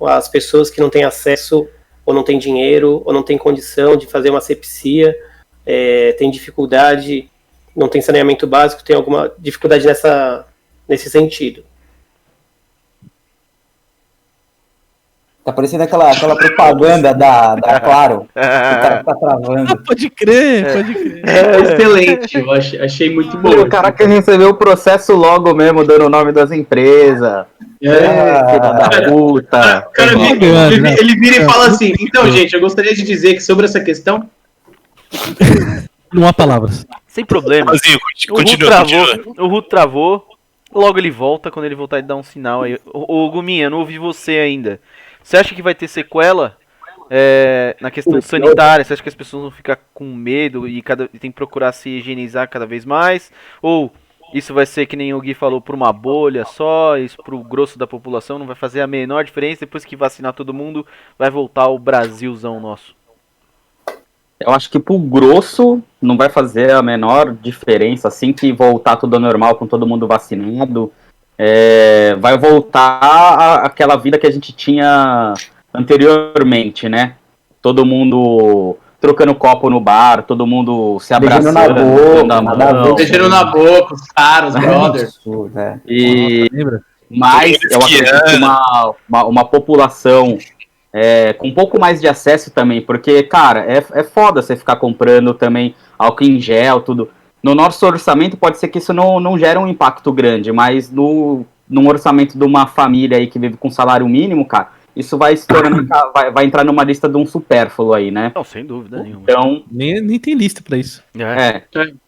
as pessoas que não têm acesso, ou não têm dinheiro, ou não têm condição de fazer uma asepsia, têm dificuldade não tem saneamento básico, tem alguma dificuldade nesse sentido. Tá parecendo aquela propaganda da Claro. O cara tá travando. Pode crer, pode crer. Excelente, eu achei muito bom. O cara que recebeu o processo logo mesmo, dando o nome das empresas. Filha da puta. Cara, ele vira e fala assim, então, gente, eu gostaria de dizer que sobre essa questão... Não há palavras. Sem problema. O Ruth travou, logo ele volta, quando ele voltar ele dá um sinal aí. Ô Guminha, eu não ouvi você ainda. Você acha que vai ter sequela na questão sanitária? Você acha que as pessoas vão ficar com medo e tem que procurar se higienizar cada vez mais? Ou isso vai ser, que nem o Gui falou, por uma bolha só, isso pro grosso da população não vai fazer a menor diferença, depois que vacinar todo mundo, vai voltar o Brasilzão nosso? Eu acho que pro grosso não vai fazer a menor diferença, assim que voltar tudo ao normal com todo mundo vacinado. Vai voltar àquela vida que a gente tinha anteriormente, né? Todo mundo trocando copo no bar, todo mundo se abraçando, beijando na boca, os caras, os brothers. Mas eu acredito que uma população com um pouco mais de acesso também, porque, cara, é foda você ficar comprando também álcool em gel, tudo. No nosso orçamento pode ser que isso não gere um impacto grande, mas num orçamento de uma família aí que vive com salário mínimo, cara, isso vai se tornando, vai entrar numa lista de um supérfluo aí, né? Não, sem dúvida nenhuma. Então, nem tem lista pra isso.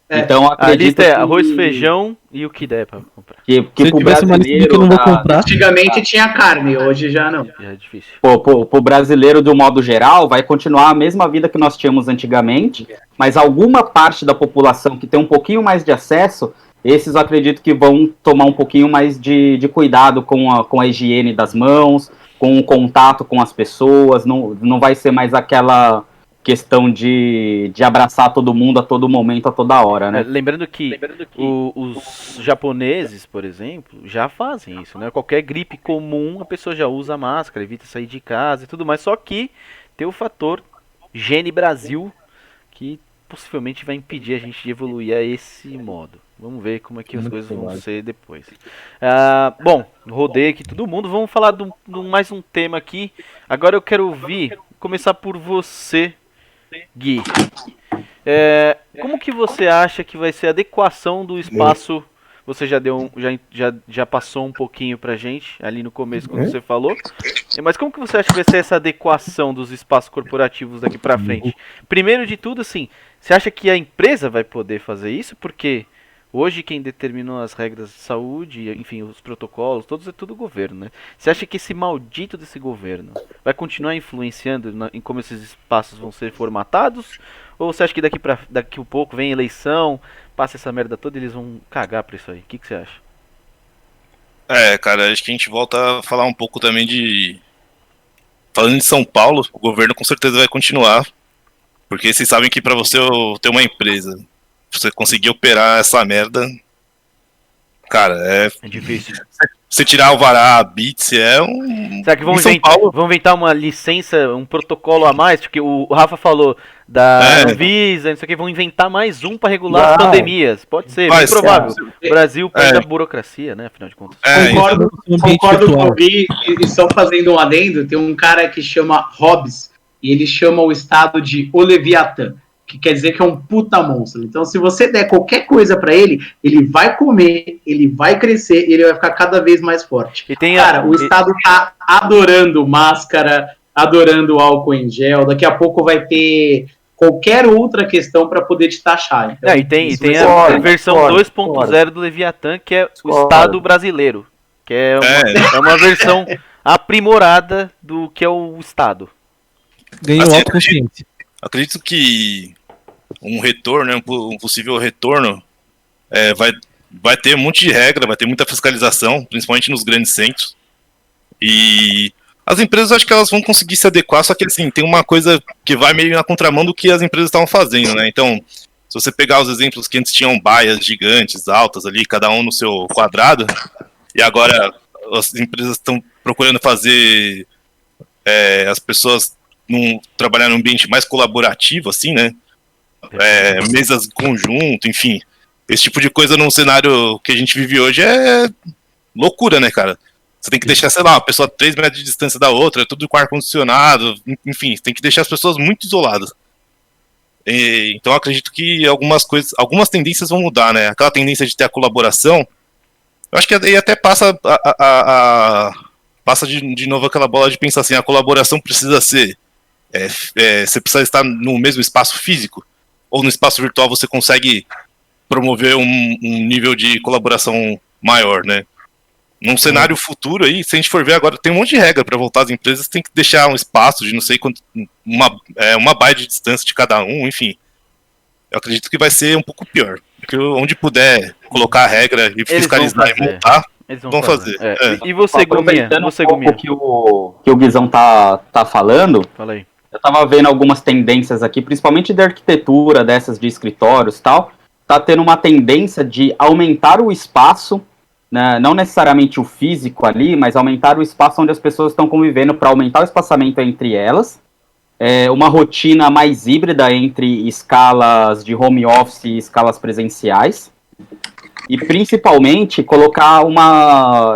Então a lista é arroz, feijão e o que der pra comprar. Que pro brasileiro, que eu não vou comprar. Antigamente tinha carne, hoje já não. É difícil. Pro brasileiro, do modo geral, vai continuar a mesma vida que nós tínhamos antigamente, mas alguma parte da população que tem um pouquinho mais de acesso, esses eu acredito que vão tomar um pouquinho mais de cuidado com a higiene das mãos, com o contato com as pessoas, não vai ser mais aquela questão de abraçar todo mundo a todo momento, a toda hora, né? Lembrando que os japoneses, por exemplo, já fazem isso, né? Qualquer gripe comum, a pessoa já usa máscara, evita sair de casa e tudo mais, só que tem o fator Gene Brasil, que possivelmente vai impedir a gente de evoluir a esse modo. Vamos ver como é que as coisas vão ser depois. Bom, rodei aqui todo mundo, vamos falar de mais um tema aqui. Agora eu quero começar por você, Gui. Como que você acha que vai ser a adequação do espaço? Você já passou um pouquinho pra gente ali no começo quando você falou. Mas como que você acha que vai ser essa adequação dos espaços corporativos daqui pra frente? Primeiro de tudo, assim, você acha que a empresa vai poder fazer isso? Porque hoje quem determinou as regras de saúde, enfim, os protocolos, todos é tudo o governo, né? Você acha que esse maldito desse governo vai continuar influenciando em como esses espaços vão ser formatados? Ou você acha que daqui a pouco vem eleição, passa essa merda toda e eles vão cagar pra isso aí? O que você acha? Cara, acho que a gente volta a falar um pouco também falando de São Paulo, o governo com certeza vai continuar, porque vocês sabem que pra você ter uma empresa, você conseguir operar essa merda, cara, é difícil. Você tirar o vará, a Bits, Será que vão inventar uma licença, um protocolo a mais? Porque o Rafa falou da Anvisa, não sei o que, vão inventar mais um para regular as pandemias. Pode ser, bem provável. O Brasil perde a burocracia, né, afinal de contas. Concordo com o Gui, e só fazendo um adendo, tem um cara que chama Hobbes, e ele chama o estado de O Leviatã, que quer dizer que é um puta monstro. Então, se você der qualquer coisa pra ele, ele vai comer, ele vai crescer e ele vai ficar cada vez mais forte. O Estado tá adorando máscara, adorando álcool em gel, daqui a pouco vai ter qualquer outra questão para poder te taxar. Então, e tem a versão 2.0 do Leviatã, que é o Estado brasileiro, que é uma versão aprimorada do que é o Estado. Ganhou autoconsciência. Acredito que um retorno, um possível retorno, vai ter um monte de regra, vai ter muita fiscalização, principalmente nos grandes centros. E as empresas, acho que elas vão conseguir se adequar, só que assim, tem uma coisa que vai meio na contramão do que as empresas estavam fazendo, né? Então, se você pegar os exemplos que antes tinham baias gigantes, altas ali, cada um no seu quadrado, e agora as empresas estão procurando fazer as pessoas trabalhar num ambiente mais colaborativo, assim, né? Mesas em conjunto, enfim. esse tipo de coisa num cenário que a gente vive hoje é loucura, né, cara? Você tem que deixar, sei lá, a pessoa a 3 metros de distância da outra, tudo com ar-condicionado, enfim, você tem que deixar as pessoas muito isoladas. Então eu acredito que algumas tendências vão mudar, né? Aquela tendência de ter a colaboração, eu acho que aí até passa de novo aquela bola de pensar assim, a colaboração precisa ser, você precisa estar no mesmo espaço físico, ou no espaço virtual você consegue promover um nível de colaboração maior, né? Num cenário futuro aí, se a gente for ver agora, tem um monte de regra para voltar às empresas, tem que deixar um espaço de não sei quanto, uma baia de distância de cada um, enfim. Eu acredito que vai ser um pouco pior. Porque onde puder colocar a regra e fiscalizar e multar, vão fazer. E você, Guminha? Que o Guizão tá falando, fala aí. Eu tava vendo algumas tendências aqui, principalmente de arquitetura, dessas de escritórios e tal, tá tendo uma tendência de aumentar o espaço, né, não necessariamente o físico ali, mas aumentar o espaço onde as pessoas estão convivendo para aumentar o espaçamento entre elas, uma rotina mais híbrida entre escalas de home office e escalas presenciais, e principalmente colocar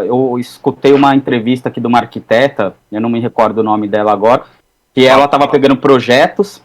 eu escutei uma entrevista aqui de uma arquiteta, eu não me recordo o nome dela agora, que ela estava pegando projetos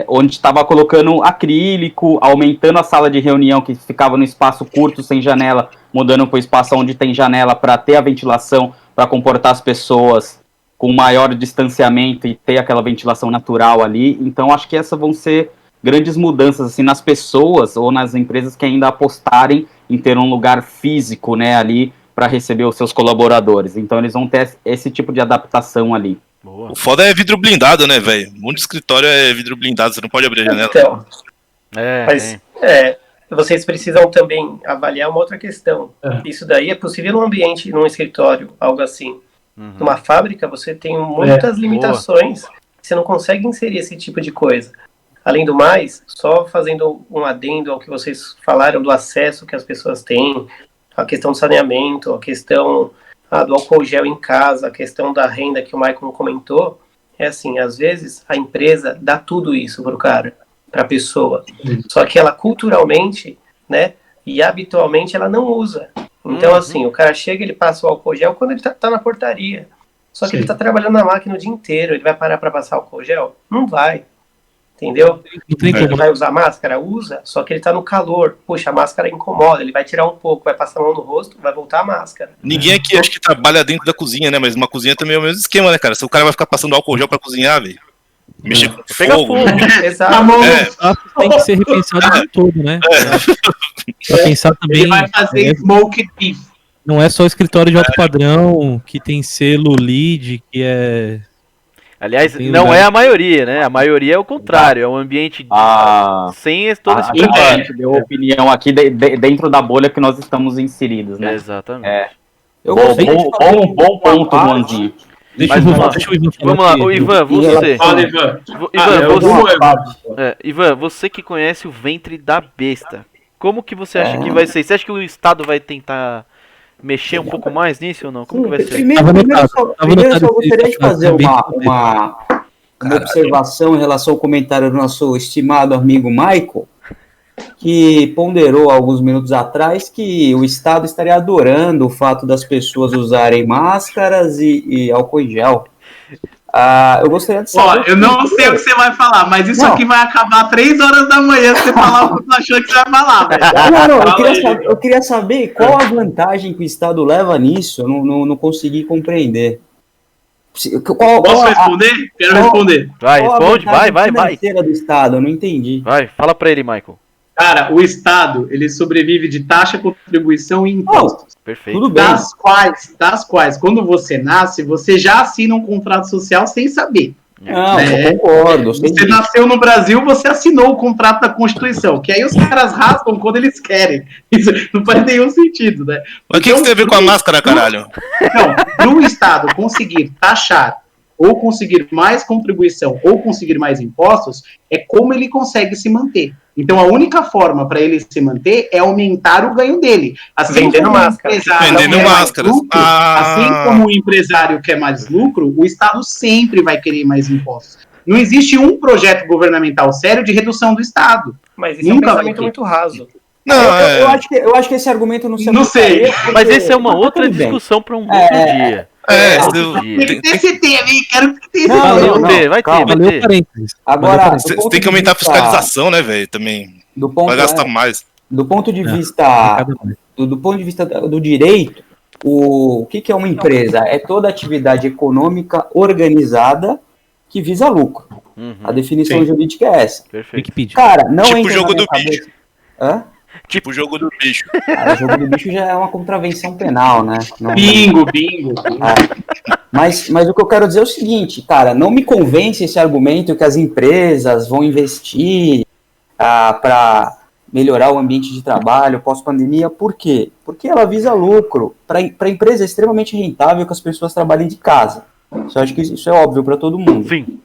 onde estava colocando acrílico, aumentando a sala de reunião que ficava no espaço curto, sem janela, mudando para o espaço onde tem janela para ter a ventilação, para comportar as pessoas com maior distanciamento e ter aquela ventilação natural ali. Então acho que essas vão ser grandes mudanças assim, nas pessoas ou nas empresas que ainda apostarem em ter um lugar físico, né, ali para receber os seus colaboradores. Então eles vão ter esse tipo de adaptação ali. Boa. O foda é vidro blindado, né, velho? Um monte de escritório é vidro blindado, você não pode abrir a janela. Então, mas vocês precisam também avaliar uma outra questão. Isso daí é possível num ambiente, num escritório, algo assim. Numa fábrica, você tem muitas limitações. Você não consegue inserir esse tipo de coisa. Além do mais, só fazendo um adendo ao que vocês falaram do acesso que as pessoas têm, a questão do saneamento, a questão do álcool gel em casa, a questão da renda que o Michael comentou, é assim, às vezes a empresa dá tudo isso pro cara, pra pessoa, só que ela culturalmente, né, e habitualmente ela não usa. Então, assim, o cara chega, ele passa o álcool gel quando ele tá na portaria, só que ele tá trabalhando na máquina o dia inteiro, ele vai parar pra passar álcool gel? Não vai. Entendeu? Ele vai usar máscara? Usa, só que ele tá no calor. Puxa, a máscara incomoda, ele vai tirar um pouco, vai passar a mão no rosto, vai voltar a máscara. Ninguém aqui acho que trabalha dentro da cozinha, né? Mas uma cozinha também é o mesmo esquema, né, cara? Se o cara vai ficar passando álcool gel pra cozinhar, velho, mexer com fogo. Exato. Tem que ser repensado de todo, né? Pra pensar também. Ele vai fazer smoke beef. Não é só escritório de alto padrão, que tem selo LEED, que é... Aliás, não é a maioria, né? A maioria é o contrário, é um ambiente sem todo esse preparo. A gente deu opinião aqui dentro da bolha que nós estamos inseridos, né? Exatamente. Bom ponto, Juanzinho. Vamos lá, o Ivan, você. Ivan, você que conhece o ventre da besta, como que você acha que vai ser? Você acha que o Estado vai tentar mexer um pouco mais nisso ou não? Como que vai ser? Primeiro só gostaria de fazer uma observação em relação ao comentário do nosso estimado amigo Michael, que ponderou alguns minutos atrás que o Estado estaria adorando o fato das pessoas usarem máscaras e álcool em gel. Eu gostaria de saber... eu não sei o que você vai falar, mas isso aqui vai acabar 3 horas da manhã se você falar o que você achou que você vai falar, velho. Eu queria saber qual a vantagem que o Estado leva nisso. Eu não consegui compreender. Posso responder? Quero responder. Vai, responde, vai. Financeira do Estado, eu não entendi. Vai, fala pra ele, Michael. Cara, o Estado, ele sobrevive de taxa, contribuição e impostos. Perfeito. Tudo bem. Das quais, quando você nasce, você já assina um contrato social sem saber. Não, eu concordo. Você nasceu no Brasil, você assinou o contrato da Constituição, que aí os caras rasgam quando eles querem. Isso não faz nenhum sentido, né? Mas o que você tem a ver com a máscara, caralho? Então, para o Estado conseguir taxar, ou conseguir mais contribuição, ou conseguir mais impostos, é como ele consegue se manter. Então, a única forma para ele se manter é aumentar o ganho dele. Assim vendendo máscaras. Assim como o empresário quer mais lucro, o Estado sempre vai querer mais impostos. Não existe um projeto governamental sério de redução do Estado. Mas isso é um pensamento muito raso. Não, eu acho que esse argumento não se Não sei. aplicaria, Mas esse é uma porque- outra tudo bem. discussão para um outro dia. Tem que ter esse tema, hein? Quero que tenha esse Não, tema. não, Vai calma. ter. Valeu, parênteses. Agora, você tem que aumentar a fiscalização, né, velho? Também. do ponto, Vai gastar mais. do ponto de É, vista cada um. do ponto de vista do direito, o que é uma empresa? É toda atividade econômica organizada que visa lucro. Uhum, A definição Sim. jurídica é essa. perfeito. Wikipedia. Cara, não Tipo entra o jogo na minha do bicho. cabeça. Hã? Tipo o jogo do bicho. Cara, o jogo do bicho já é uma contravenção penal, né? Não- Bingo. Mas o que eu quero dizer é o seguinte, cara, não me convence esse argumento que as empresas vão investir para melhorar o ambiente de trabalho pós-pandemia. Por quê? Porque ela visa lucro. Para a empresa é extremamente rentável que as pessoas trabalhem de casa. Eu acho que isso é óbvio para todo mundo. Sim.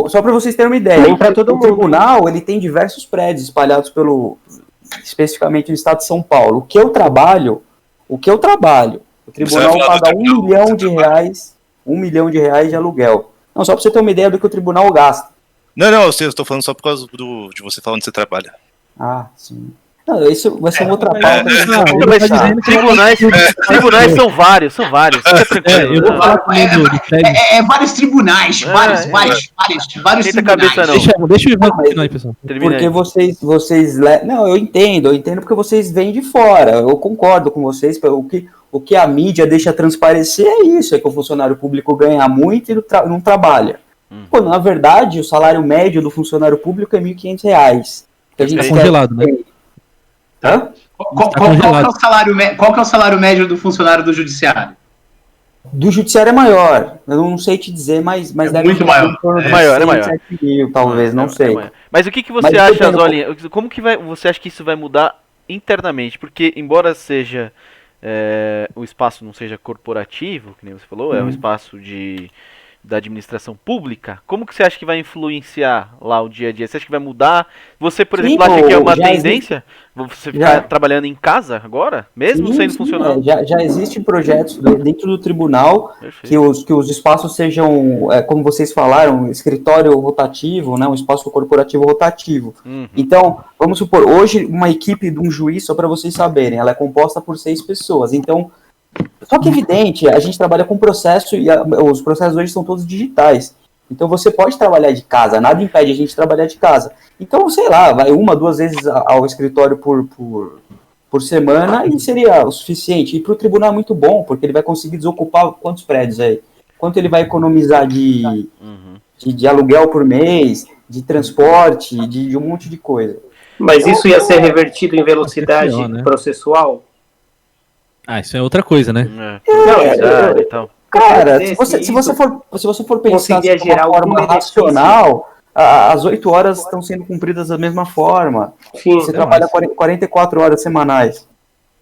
Só para vocês terem uma ideia, Nem pra todo o mundo. tribunal ele tem diversos prédios espalhados especificamente no estado de São Paulo. O que eu trabalho, o tribunal Você vai falar do paga tribunal, R$1 milhão você trabalha. R$1 milhão de aluguel. Não, só para você ter uma ideia do que o tribunal gasta. Não, eu sei, eu tô falando só por causa de você falar onde você trabalha. Ah, sim. Não, isso vai ser uma outra pauta. Tribunais são vários. Fica tranquilo. Eu vou falar também do prédio. Vários tribunais, vários Esquenta a tribunais. cabeça, não. Deixa eu ir continuar aí, pessoal. Termina Porque aí. vocês... Não, eu entendo porque vocês vêm de fora. Eu concordo com vocês. O que a mídia deixa transparecer é isso, é que o funcionário público ganha muito e não trabalha. Quando, na verdade, o salário médio do funcionário público é R$1.500. Que a gente Tá congelado, né? Hã? Qual que é o salário médio do funcionário do judiciário? Do judiciário é maior. Eu não sei te dizer, mas deve muito ser maior. em torno de É maior. 7 mil, talvez, não sei. Mas o que você Mas eu acha, entendo- Zolinha? Como que você acha que isso vai mudar internamente? Porque, embora seja o espaço não seja corporativo, que nem você falou, é um espaço da administração pública, como que você acha que vai influenciar lá o dia a dia? Você acha que vai mudar? Você, por exemplo, acha que é uma tendência? Você ficar trabalhando em casa agora? Mesmo sendo funcionário? Já existem projetos dentro do tribunal Perfeito. que os espaços sejam, como vocês falaram, escritório rotativo, né, um espaço corporativo rotativo. Uhum. Então, vamos supor, hoje uma equipe de um juiz, só para vocês saberem, ela é composta por 6 pessoas. Então, só que é evidente, a gente trabalha com processo e os processos hoje são todos digitais. Então você pode trabalhar de casa, nada impede a gente trabalhar de casa. Então, sei lá, vai 1, 2 vezes ao escritório por semana e seria o suficiente. E para o tribunal é muito bom, porque ele vai conseguir desocupar quantos prédios aí? Quanto ele vai economizar de aluguel por mês, de transporte, de um monte de coisa. Mas isso ia ser revertido em velocidade Pior, né? processual? Ah, isso é outra coisa, né? Publicidade e tal. Cara, dizer, se você for pensar conseguia de gerar uma algum forma benefício. racional, as 8 horas estão sendo cumpridas da mesma forma. Sim, Você trabalha 44 horas semanais.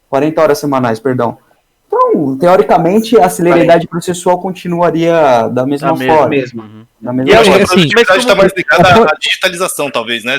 40 horas semanais, perdão. Então, teoricamente, a celeridade processual continuaria da mesma forma. Mesmo. Da E mesma eu acho forma. que a dificuldade está mais ligada à digitalização, talvez, né?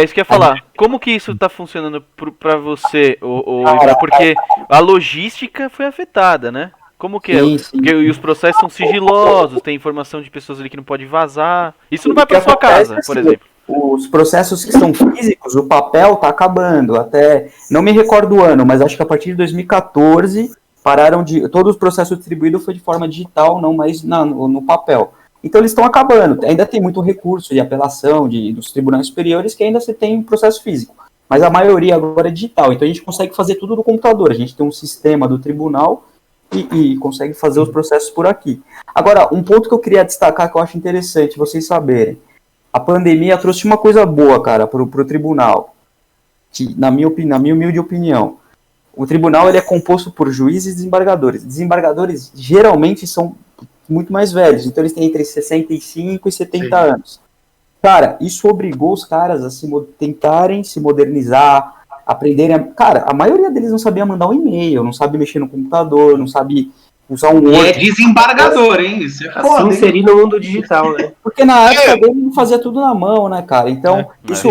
Isso que eu ia falar. Como que isso tá funcionando pra você, Ivan? Porque a logística foi afetada, né? Como que é? Sim, sim. Porque os processos são sigilosos, tem informação de pessoas ali que não pode vazar. Isso não vai O que pra sua acontece casa, é por assim, exemplo. Os processos que são físicos, o papel está acabando. Até não me recordo o ano, mas acho que a partir de 2014 pararam de. Todo o processo distribuído foi de forma digital, não mais no papel. Então eles estão acabando. Ainda tem muito recurso de apelação dos tribunais superiores que ainda você tem processo físico. Mas a maioria agora é digital. Então a gente consegue fazer tudo no computador. A gente tem um sistema do tribunal e consegue fazer os processos por aqui. Agora, um ponto que eu queria destacar que eu acho interessante vocês saberem. A pandemia trouxe uma coisa boa, cara, pro tribunal. Que, na minha humilde opinião. O tribunal ele é composto por juízes e desembargadores. Desembargadores geralmente são muito mais velhos, então eles têm entre 65 e 70 anos. Cara, isso obrigou os caras a tentarem se modernizar, aprenderem. Cara, a maioria deles não sabia mandar um e-mail, não sabe mexer no computador, não sabe usar um Word. E é desembargador, hein? Isso é Assim foda, hein? inserir no mundo digital, né? Porque na época dele não fazia tudo na mão, né, cara? Então, isso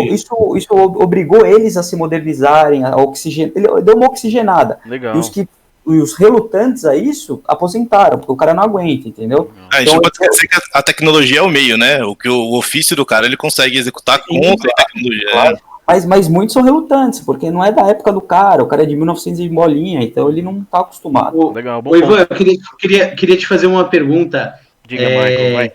obrigou eles a se modernizarem, a oxigenar. Ele deu uma oxigenada. Legal. E os que os relutantes a isso aposentaram, porque o cara não aguenta, entendeu? A gente não pode esquecer que a tecnologia é o meio, né? O ofício do cara ele consegue executar com a tecnologia. Claro. Mas muitos são relutantes, porque não é da época do cara, o cara é de 1900 e bolinha, então ele não tá acostumado. Legal, bom Ô, Ivan, eu queria te fazer uma pergunta. Diga, Michael, vai.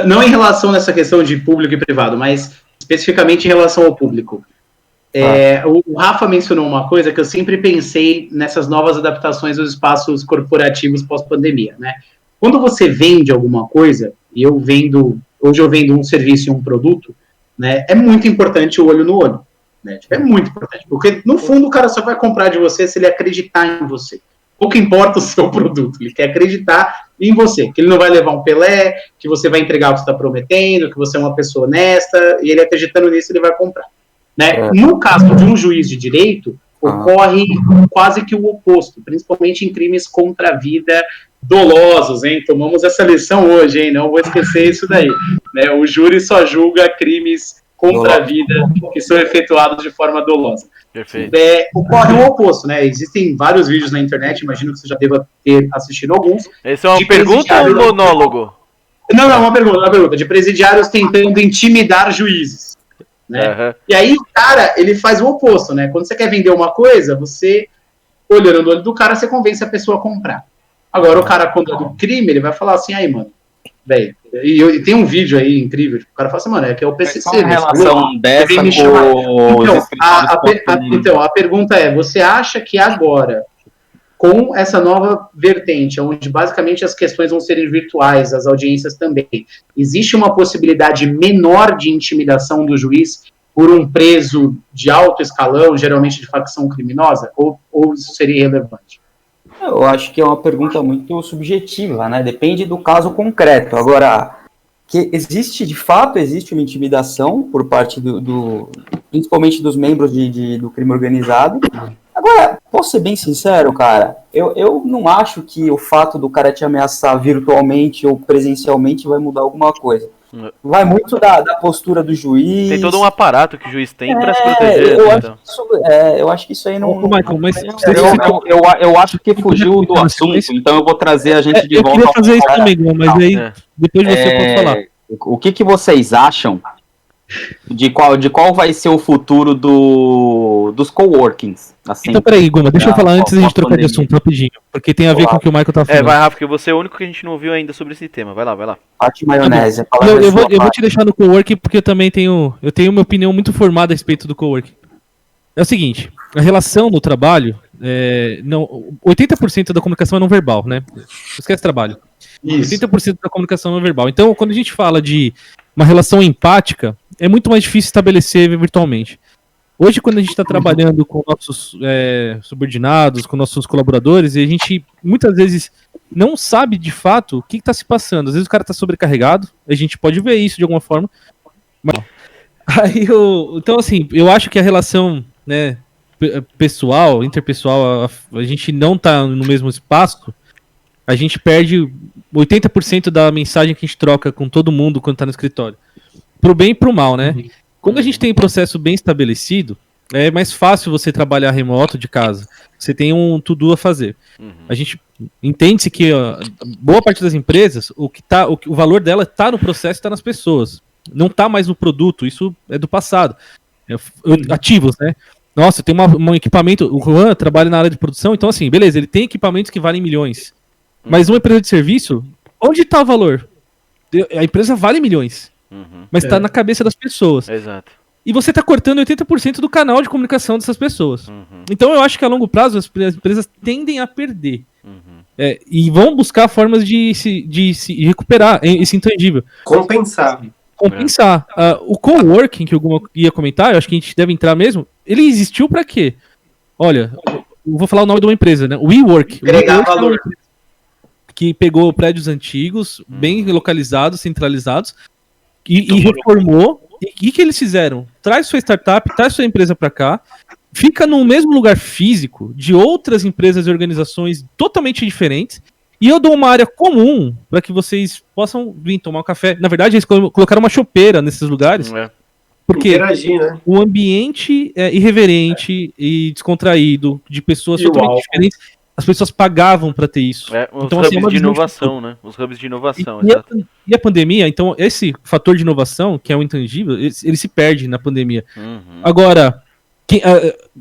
Não em relação nessa questão de público e privado, mas especificamente em relação ao público. O Rafa mencionou uma coisa que eu sempre pensei nessas novas adaptações dos espaços corporativos pós-pandemia, né? Quando você vende alguma coisa, e hoje eu vendo um serviço e um produto, né, é muito importante o olho no olho, né? É muito importante, porque no fundo o cara só vai comprar de você se ele acreditar em você. Pouco importa o seu produto, ele quer acreditar em você, que ele não vai levar um Pelé, que você vai entregar o que você está prometendo, que você é uma pessoa honesta, e ele acreditando nisso, ele vai comprar. Né? No caso de um juiz de direito, ocorre quase que o oposto, principalmente em crimes contra a vida dolosos, hein? Tomamos essa lição hoje, hein? Não vou esquecer isso daí. Né? O júri só julga crimes contra a vida que são efetuados de forma dolosa. Perfeito. Ocorre o oposto, né? Existem vários vídeos na internet, imagino que você já deva ter assistido alguns. Essa é uma pergunta ou um monólogo? Não, uma pergunta. De presidiários tentando intimidar juízes. Né? Uhum. E aí o cara, ele faz o oposto, né? Quando você quer vender uma coisa, você, olhando no olho do cara, você convence a pessoa a comprar. Agora, o cara, quando é do crime, ele vai falar assim, aí, mano, velho, e tem um vídeo aí incrível, o cara fala assim, mano, é que é o PCC. Qual a relação dessa Então, a pergunta é, você acha que agora, com essa nova vertente, onde basicamente as questões vão serem virtuais, as audiências também, existe uma possibilidade menor de intimidação do juiz por um preso de alto escalão, geralmente de facção criminosa, ou isso seria irrelevante? Eu acho que é uma pergunta muito subjetiva, né? Depende do caso concreto. Agora, que existe, de fato, existe uma intimidação por parte principalmente dos membros do crime organizado. Agora, posso ser bem sincero, cara, eu não acho que o fato do cara te ameaçar virtualmente ou presencialmente vai mudar alguma coisa. Vai muito da postura do juiz. Tem todo um aparato que o juiz tem para se proteger. Eu acho que isso aí não... Michael, mas eu acho que fugiu do assunto, então eu vou trazer a gente de volta. Eu queria fazer isso também, mas aí depois você pode falar. O que vocês acham de qual vai ser o futuro dos coworkings? Assim, então, peraí, Guma, deixa eu falar antes da gente trocar de assunto rapidinho, porque tem a ver com o que o Michael tá falando. Vai, Rafa, porque você é o único que a gente não ouviu ainda sobre esse tema. Vai lá. Parte maionese. Eu vou te deixar no coworking porque eu também tenho uma opinião muito formada a respeito do coworking. É o seguinte, a relação no trabalho, 80% da comunicação é não verbal, né? Esquece trabalho. Isso. 80% da comunicação não verbal. Então, quando a gente fala de uma relação empática, é muito mais difícil estabelecer virtualmente. Hoje, quando a gente está trabalhando com nossos subordinados, com nossos colaboradores, e a gente muitas vezes não sabe de fato o que está se passando. Às vezes o cara está sobrecarregado, a gente pode ver isso de alguma forma. Mas... Então, assim, eu acho que a relação, né, pessoal, interpessoal, a gente não está no mesmo espaço, a gente perde 80% da mensagem que a gente troca com todo mundo quando está no escritório. Pro bem e pro mal, né? Quando a gente tem um processo bem estabelecido, é mais fácil você trabalhar remoto de casa. Você tem um to-do a fazer. A gente entende-se que boa parte das empresas, o valor dela está no processo, está nas pessoas. Não está mais no produto, isso é do passado. Ativos, né? Nossa, tem um equipamento, o Juan trabalha na área de produção, então assim, beleza, ele tem equipamentos que valem milhões. Mas uma empresa de serviço, onde está o valor? A empresa vale milhões. Mas está na cabeça das pessoas. Exato. E você está cortando 80% do canal de comunicação dessas pessoas. Então eu acho que a longo prazo as empresas tendem a perder. E vão buscar formas de se recuperar esse intangível. Compensar. O coworking, que eu ia comentar, eu acho que a gente deve entrar mesmo, ele existiu para quê? Olha, eu vou falar o nome de uma empresa, né? WeWork. Agregar valor. Que pegou prédios antigos, bem localizados, centralizados, e reformou. E o que eles fizeram? Traz sua startup, traz sua empresa para cá, fica no mesmo lugar físico de outras empresas e organizações totalmente diferentes, e eu dou uma área comum para que vocês possam vir tomar um café. Na verdade, eles colocaram uma chopeira nesses lugares, porque interagir, né? O ambiente é irreverente e descontraído, de pessoas totalmente diferentes. as pessoas pagavam para ter isso. Os então, hubs assim, é uma de visão inovação, né? Os hubs de inovação, exato. E a pandemia, então, esse fator de inovação, que é o intangível, ele se perde na pandemia. Agora,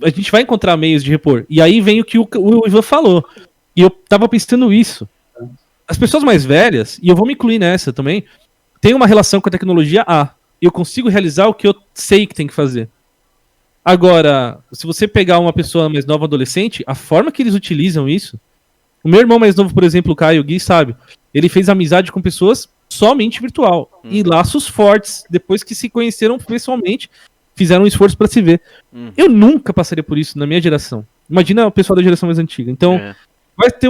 a gente vai encontrar meios de repor. E aí vem o que o Ivan falou. E eu tava pensando isso. As pessoas mais velhas, e eu vou me incluir nessa também, tem uma relação com a tecnologia eu consigo realizar o que eu sei que tem que fazer. Agora, se você pegar uma pessoa mais nova, adolescente, a forma que eles utilizam isso... O meu irmão mais novo, por exemplo, o Caio, o Gui, sabe? Ele fez amizade com pessoas somente virtual. E laços fortes, depois que se conheceram pessoalmente, fizeram um esforço para se ver. Eu nunca passaria por isso na minha geração. Imagina o pessoal da geração mais antiga. Então,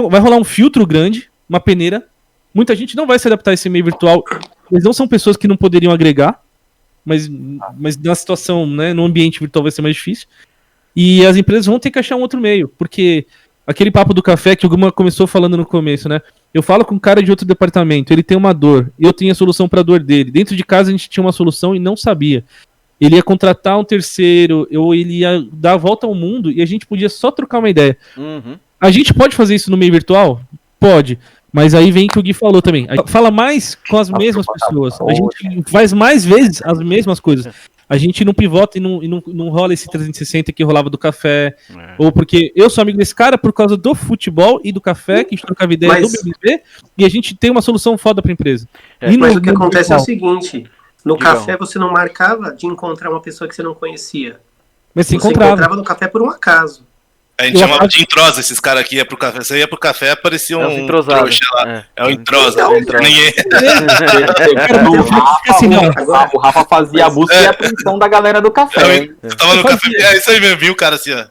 vai rolar um filtro grande, uma peneira. Muita gente não vai se adaptar a esse meio virtual. Eles não são pessoas que não poderiam agregar. Mas na situação, né, no ambiente virtual vai ser mais difícil. E as empresas vão ter que achar um outro meio, porque aquele papo do café que o Guma começou falando no começo, né? Eu falo com um cara de outro departamento, ele tem uma dor, eu tenho a solução para a dor dele. Dentro de casa a gente tinha uma solução e não sabia. Ele ia contratar um terceiro, ele ia dar a volta ao mundo e a gente podia só trocar uma ideia. A gente pode fazer isso no meio virtual? Pode. Mas aí vem o que o Gui falou também. A gente fala mais com as mesmas pessoas. A gente faz mais vezes as mesmas coisas. A gente não pivota e não rola esse 360 que rolava do café. Ou porque eu sou amigo desse cara por causa do futebol e do café, que a gente trocava ideia do BBB, e a gente tem uma solução foda pra empresa. Mas o que acontece é o seguinte: no café você não marcava de encontrar uma pessoa que você não conhecia. Mas você encontrava no café por um acaso. A gente chamava de entrosa esses caras aqui, ia pro café. Você ia pro café, aparecia um trouxa lá. É o entrosa. O Rafa fazia a busca e a atenção da galera do café. Você tava no café, é isso aí mesmo, viu, cara, assim, ó.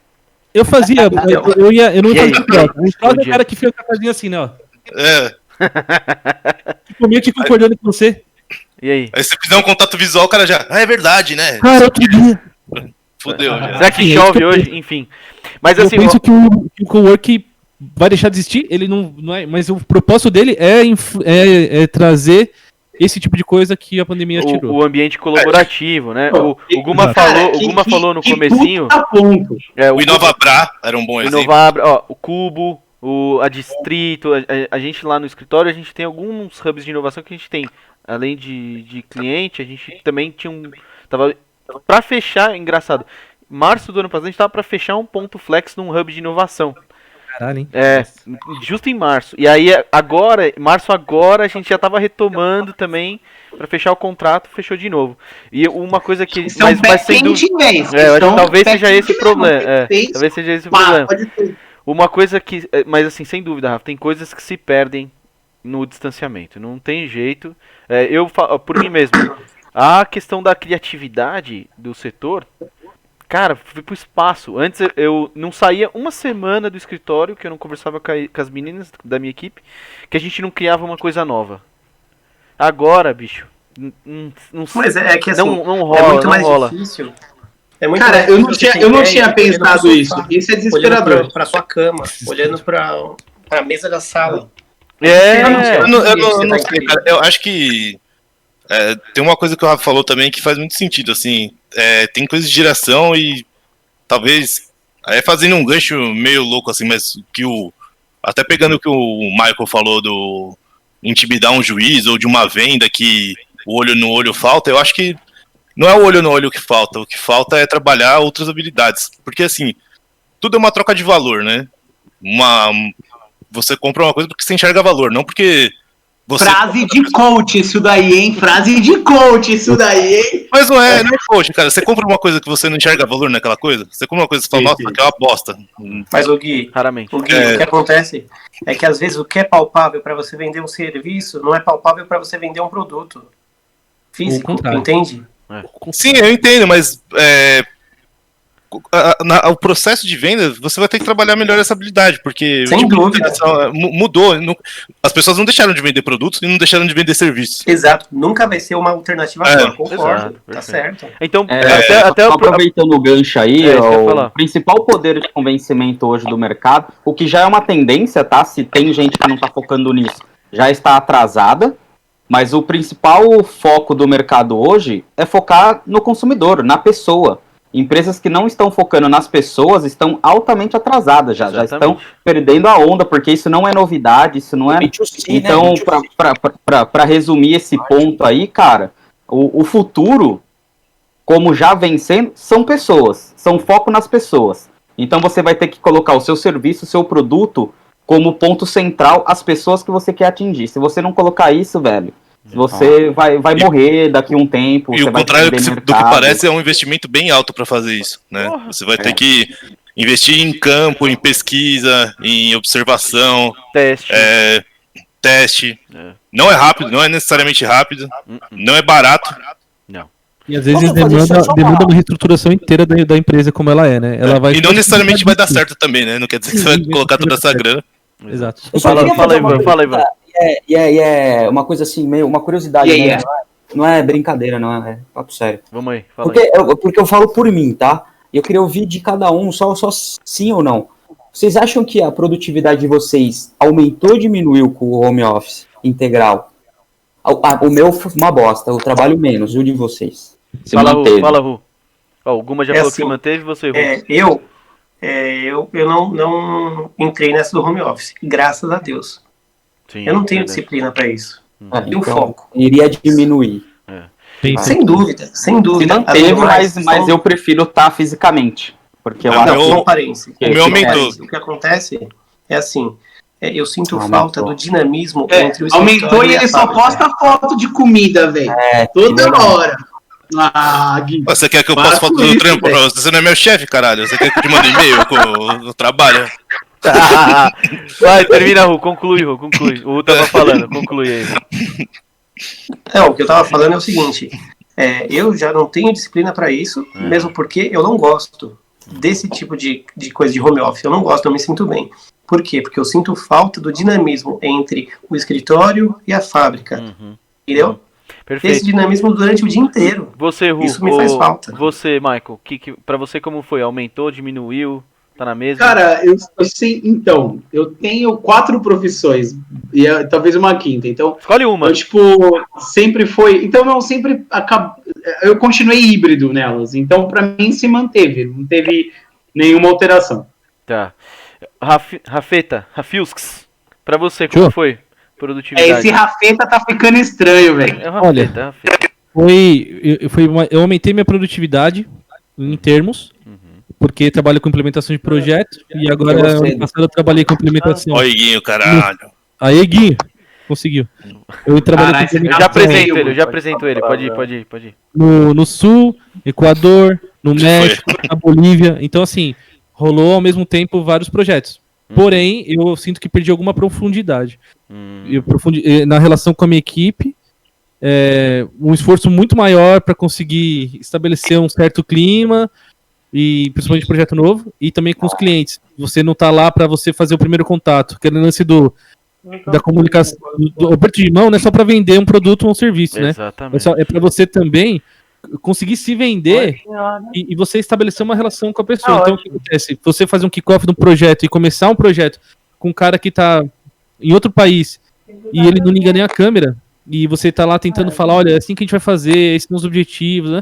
Eu fazia, eu não ia fazer troca. O entrosa é o cara que fica o cafezinho assim, né, ó. Comia aqui concordando com você. E aí? Aí se fizer um contato visual, o cara já, é verdade, né? Cara, outro dia. Fudeu, já. Será que chove hoje? Enfim. Mas assim, eu penso que o cowork vai deixar de existir, ele não é, mas o propósito dele é trazer esse tipo de coisa que a pandemia tirou. O ambiente colaborativo, né? O Guma falou no comecinho. O Inovabra era um bom exemplo. O Cubo, a Distrito, a gente lá no escritório, a gente tem alguns hubs de inovação que a gente tem. Além de cliente, a gente também tinha tava pra fechar, engraçado. Março do ano passado a gente tava pra fechar um ponto flex num hub de inovação. Caralho, hein? Justo em março. E aí março agora a gente já tava retomando também pra fechar o contrato, fechou de novo. E uma coisa que mas sem dúvida, talvez seja esse o problema. Talvez seja esse o problema. Uma coisa que, mas assim, sem dúvida, Rafa, tem coisas que se perdem no distanciamento. Não tem jeito. Eu falo por mim mesmo. A questão da criatividade do setor, cara, fui pro espaço. Antes eu não saía uma semana do escritório que eu não conversava com as meninas da minha equipe, que a gente não criava uma coisa nova. Agora, bicho, mas é que assim, não rola, é muito não mais rola. difícil. Cara, eu não tinha pensado isso. Isso é desesperador. Olhando pra sua cama, olhando pra mesa da sala. Eu não sei, cara. Eu acho que tem uma coisa que o Rafa falou também que faz muito sentido, assim, tem coisa de geração e talvez, fazendo um gancho meio louco, assim, mas que até pegando o que o Michael falou do intimidar um juiz ou de uma venda que o olho no olho falta, eu acho que não é o olho no olho que falta, o que falta é trabalhar outras habilidades, porque assim, tudo é uma troca de valor, né? Você compra uma coisa porque você enxerga valor, não porque Frase de coach isso daí, hein? Frase de coach isso daí, hein? Mas não é coach, cara. Você compra uma coisa que você não enxerga valor naquela coisa, você compra uma coisa que você fala, nossa, que é uma bosta. Mas o Gui, raramente. O que acontece é que às vezes o que é palpável para você vender um serviço não é palpável para você vender um produto físico, entende? Sim, eu entendo, mas o processo de venda, você vai ter que trabalhar melhor essa habilidade, porque sem dúvida mudou. As pessoas não deixaram de vender produtos e não deixaram de vender serviços. Exato, nunca vai ser uma alternativa boa, concordo, tá certo. Então, até aproveitando o gancho aí, o principal poder de convencimento hoje do mercado, o que já é uma tendência, tá? Se tem gente que não tá focando nisso, já está atrasada, mas o principal foco do mercado hoje é focar no consumidor, na pessoa. empresas que não estão focando nas pessoas estão altamente atrasadas já estão perdendo a onda, porque isso não é novidade, isso não é... Então, para resumir esse ponto aí, cara, o futuro, como já vem sendo, são pessoas, são foco nas pessoas. Então você vai ter que colocar o seu serviço, o seu produto como ponto central as pessoas que você quer atingir. Se você não colocar isso, velho, você vai morrer daqui a um tempo. E o contrário do que parece é um investimento bem alto para fazer isso, né? Você vai ter que investir em campo, em pesquisa, em observação, teste. Não é rápido, não é necessariamente rápido, não é barato. Não. E às vezes demanda uma reestruturação inteira da empresa como ela é, né? Ela vai e não necessariamente vai dar certo também, né? Não quer dizer que você vai colocar toda essa grana. Exato. Fala aí, Ivan. É uma coisa assim, meio uma curiosidade, né? Não é brincadeira, não é papo sério. Vamos aí, porque eu falo por mim, tá? Eu queria ouvir de cada um, só sim ou não. Vocês acham que a produtividade de vocês aumentou ou diminuiu com o home office integral? O meu foi uma bosta, eu trabalho menos, e o de vocês? Fala, Ru. O Guma já falou que se manteve, você, Ru. Eu não entrei nessa do home office, graças a Deus. Sim, eu não tenho disciplina para isso. E o foco. Iria diminuir. Sem dúvida. Se manteve, mas eu prefiro estar fisicamente. Porque eu acho que o meu aumentou. O que acontece é assim, eu sinto falta do dinamismo entre o aumentou e ele só posta foto de comida, velho. Toda hora. Gui. Você quer que eu poste foto do trampo pra você? Você não é meu chefe, caralho. Você quer que eu te mande e-mail com o trabalho? Vai, termina, Ru. Conclui. O Ru tava falando, conclui aí. O que eu tava falando é o seguinte. Eu já não tenho disciplina pra isso, mesmo porque eu não gosto desse tipo de coisa de home office. Eu não gosto, eu me sinto bem. Por quê? Porque eu sinto falta do dinamismo entre o escritório e a fábrica. Entendeu? Perfeito. Esse dinamismo durante o dia inteiro. Você, Ru, isso me faz falta. Você, Michael, pra você como foi? Aumentou, diminuiu? Tá na mesma? Cara, eu tenho 4 profissões e talvez uma quinta, então... Escolhe uma. Eu, sempre foi... Então, eu continuei híbrido nelas, então pra mim se manteve, não teve nenhuma alteração. Tá. Rafilsks, pra você, como foi? Produtividade. Esse Rafeta tá ficando estranho, velho. Olha, eu aumentei minha produtividade em termos, porque trabalho com implementação de projeto, e agora, ano passado, eu trabalhei com implementação. Ó, Eguinho, caralho. Aí, Eguinho, conseguiu. Eu trabalhei com implementação. Eu já apresento ele, pode ir. No Sul, Equador, no México, na Bolívia. Então, assim, rolou ao mesmo tempo vários projetos. Porém, eu sinto que perdi alguma profundidade. Na relação com a minha equipe, um esforço muito maior para conseguir estabelecer um certo clima, e principalmente projeto novo, e também com os clientes. Você não tá lá para você fazer o primeiro contato, aquele lance da comunicação, do aperto de mão, não é só para vender um produto ou um serviço, né? Exatamente. É para você também conseguir se vender e você estabelecer uma relação com a pessoa. Então, o que acontece? Você fazer um kickoff de um projeto e começar um projeto com um cara que tá em outro país e ele não liga nem a câmera, e você tá lá tentando falar, olha, é assim que a gente vai fazer, esses são os objetivos, né?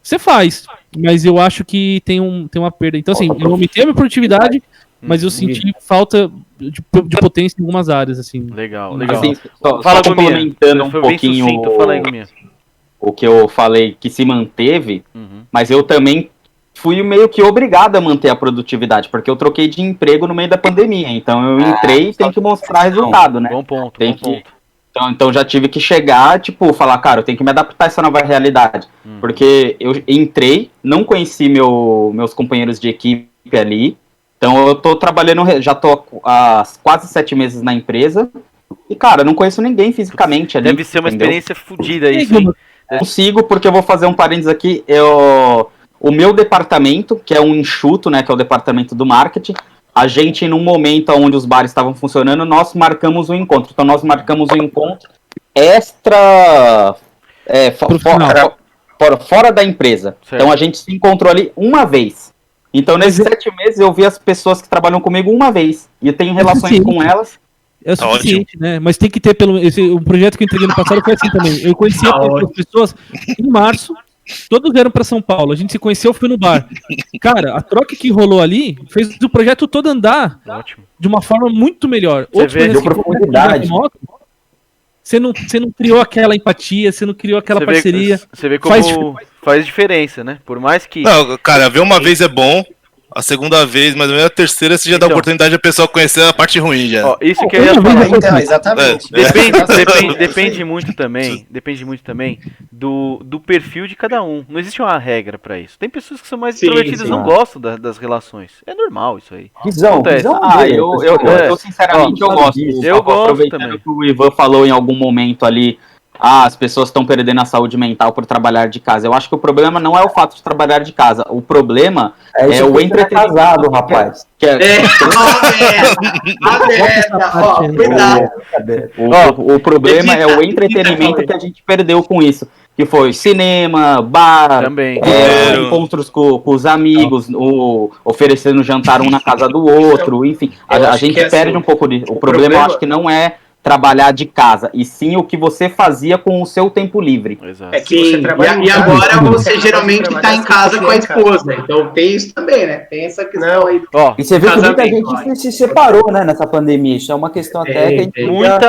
Você faz, mas eu acho que tem uma perda. Então, assim, eu aumentei a minha produtividade, mas eu senti falta de potência em algumas áreas, assim. Legal. Assim, só complementando um pouquinho o que eu falei que se manteve, mas eu também fui meio que obrigado a manter a produtividade, porque eu troquei de emprego no meio da pandemia. Então eu entrei e tenho que mostrar resultado, né? Bom ponto. Então já tive que chegar, falar, cara, eu tenho que me adaptar a essa nova realidade. Porque eu entrei, não conheci meus companheiros de equipe ali. Então eu tô trabalhando, já tô há quase 7 meses na empresa. E, cara, não conheço ninguém fisicamente ali. Deve ser uma experiência fodida isso, hein? Consigo, porque eu vou fazer um parênteses aqui. O meu departamento, que é um enxuto, né, que é o departamento do marketing, a gente, num momento onde os bares estavam funcionando, nós marcamos um encontro. Então, nós marcamos um encontro extra fora da empresa. Certo. Então, a gente se encontrou ali uma vez. Então, nesses 7 meses, eu vi as pessoas que trabalham comigo uma vez. E eu tenho relações com elas. É o suficiente, né? Mas tem que ter o projeto que eu entreguei no passado foi assim também. Eu conhecia as pessoas em março, Todos vieram pra São Paulo, a gente se conheceu, foi no bar. Cara, a troca que rolou ali fez o projeto todo andar de uma forma muito melhor. Deu profundidade. Você não criou aquela empatia, você não criou aquela parceria. Você vê como faz diferença, né? Por mais que... Não, cara, ver uma vez é bom, a segunda vez, mas a terceira você já dá a oportunidade da pessoa conhecer a parte ruim já. Ó, isso que eu ia falar. Então, exatamente. Depende muito também do perfil de cada um. Não existe uma regra pra isso. Tem pessoas que são mais extrovertidas e não gostam das relações. É normal isso aí. Visão eu sinceramente eu gosto. Eu gosto aproveitando também. que o Ivan falou em algum momento ali, as pessoas estão perdendo a saúde mental por trabalhar de casa. Eu acho que o problema não é o fato de trabalhar de casa. O problema é o entretenimento. Casado, rapaz. O problema é o entretenimento que a gente perdeu com isso. Que foi cinema, bar, Também. encontros com os amigos, oferecendo jantar um na casa do outro, enfim. A gente perde um pouco disso. O problema eu acho que não é trabalhar de casa, e sim o que você fazia com o seu tempo livre. Exato. É que você trabalha e agora você geralmente está em casa com a esposa, então tem isso também, né? Tem essa questão aí. E você vê que muita gente se separou, né, nessa pandemia. Isso é uma questão até que a gente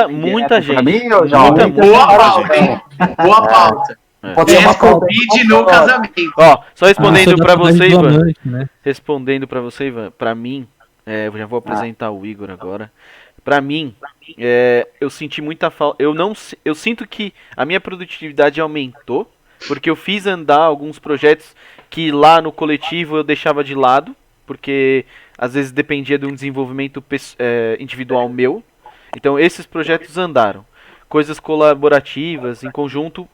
muita gente. Boa pauta, hein? Boa pauta. Pode ser uma Covid no casamento. Ó, só respondendo pra saudade você, do Ivan. amante, né? Respondendo pra você, Ivan, pra mim, eu já vou apresentar o Igor agora. Pra mim, eu senti muita falta. Eu sinto que a minha produtividade aumentou, porque eu fiz andar alguns projetos que lá no coletivo eu deixava de lado, porque às vezes dependia de um desenvolvimento individual meu. Então esses projetos andaram. Coisas colaborativas, em conjunto,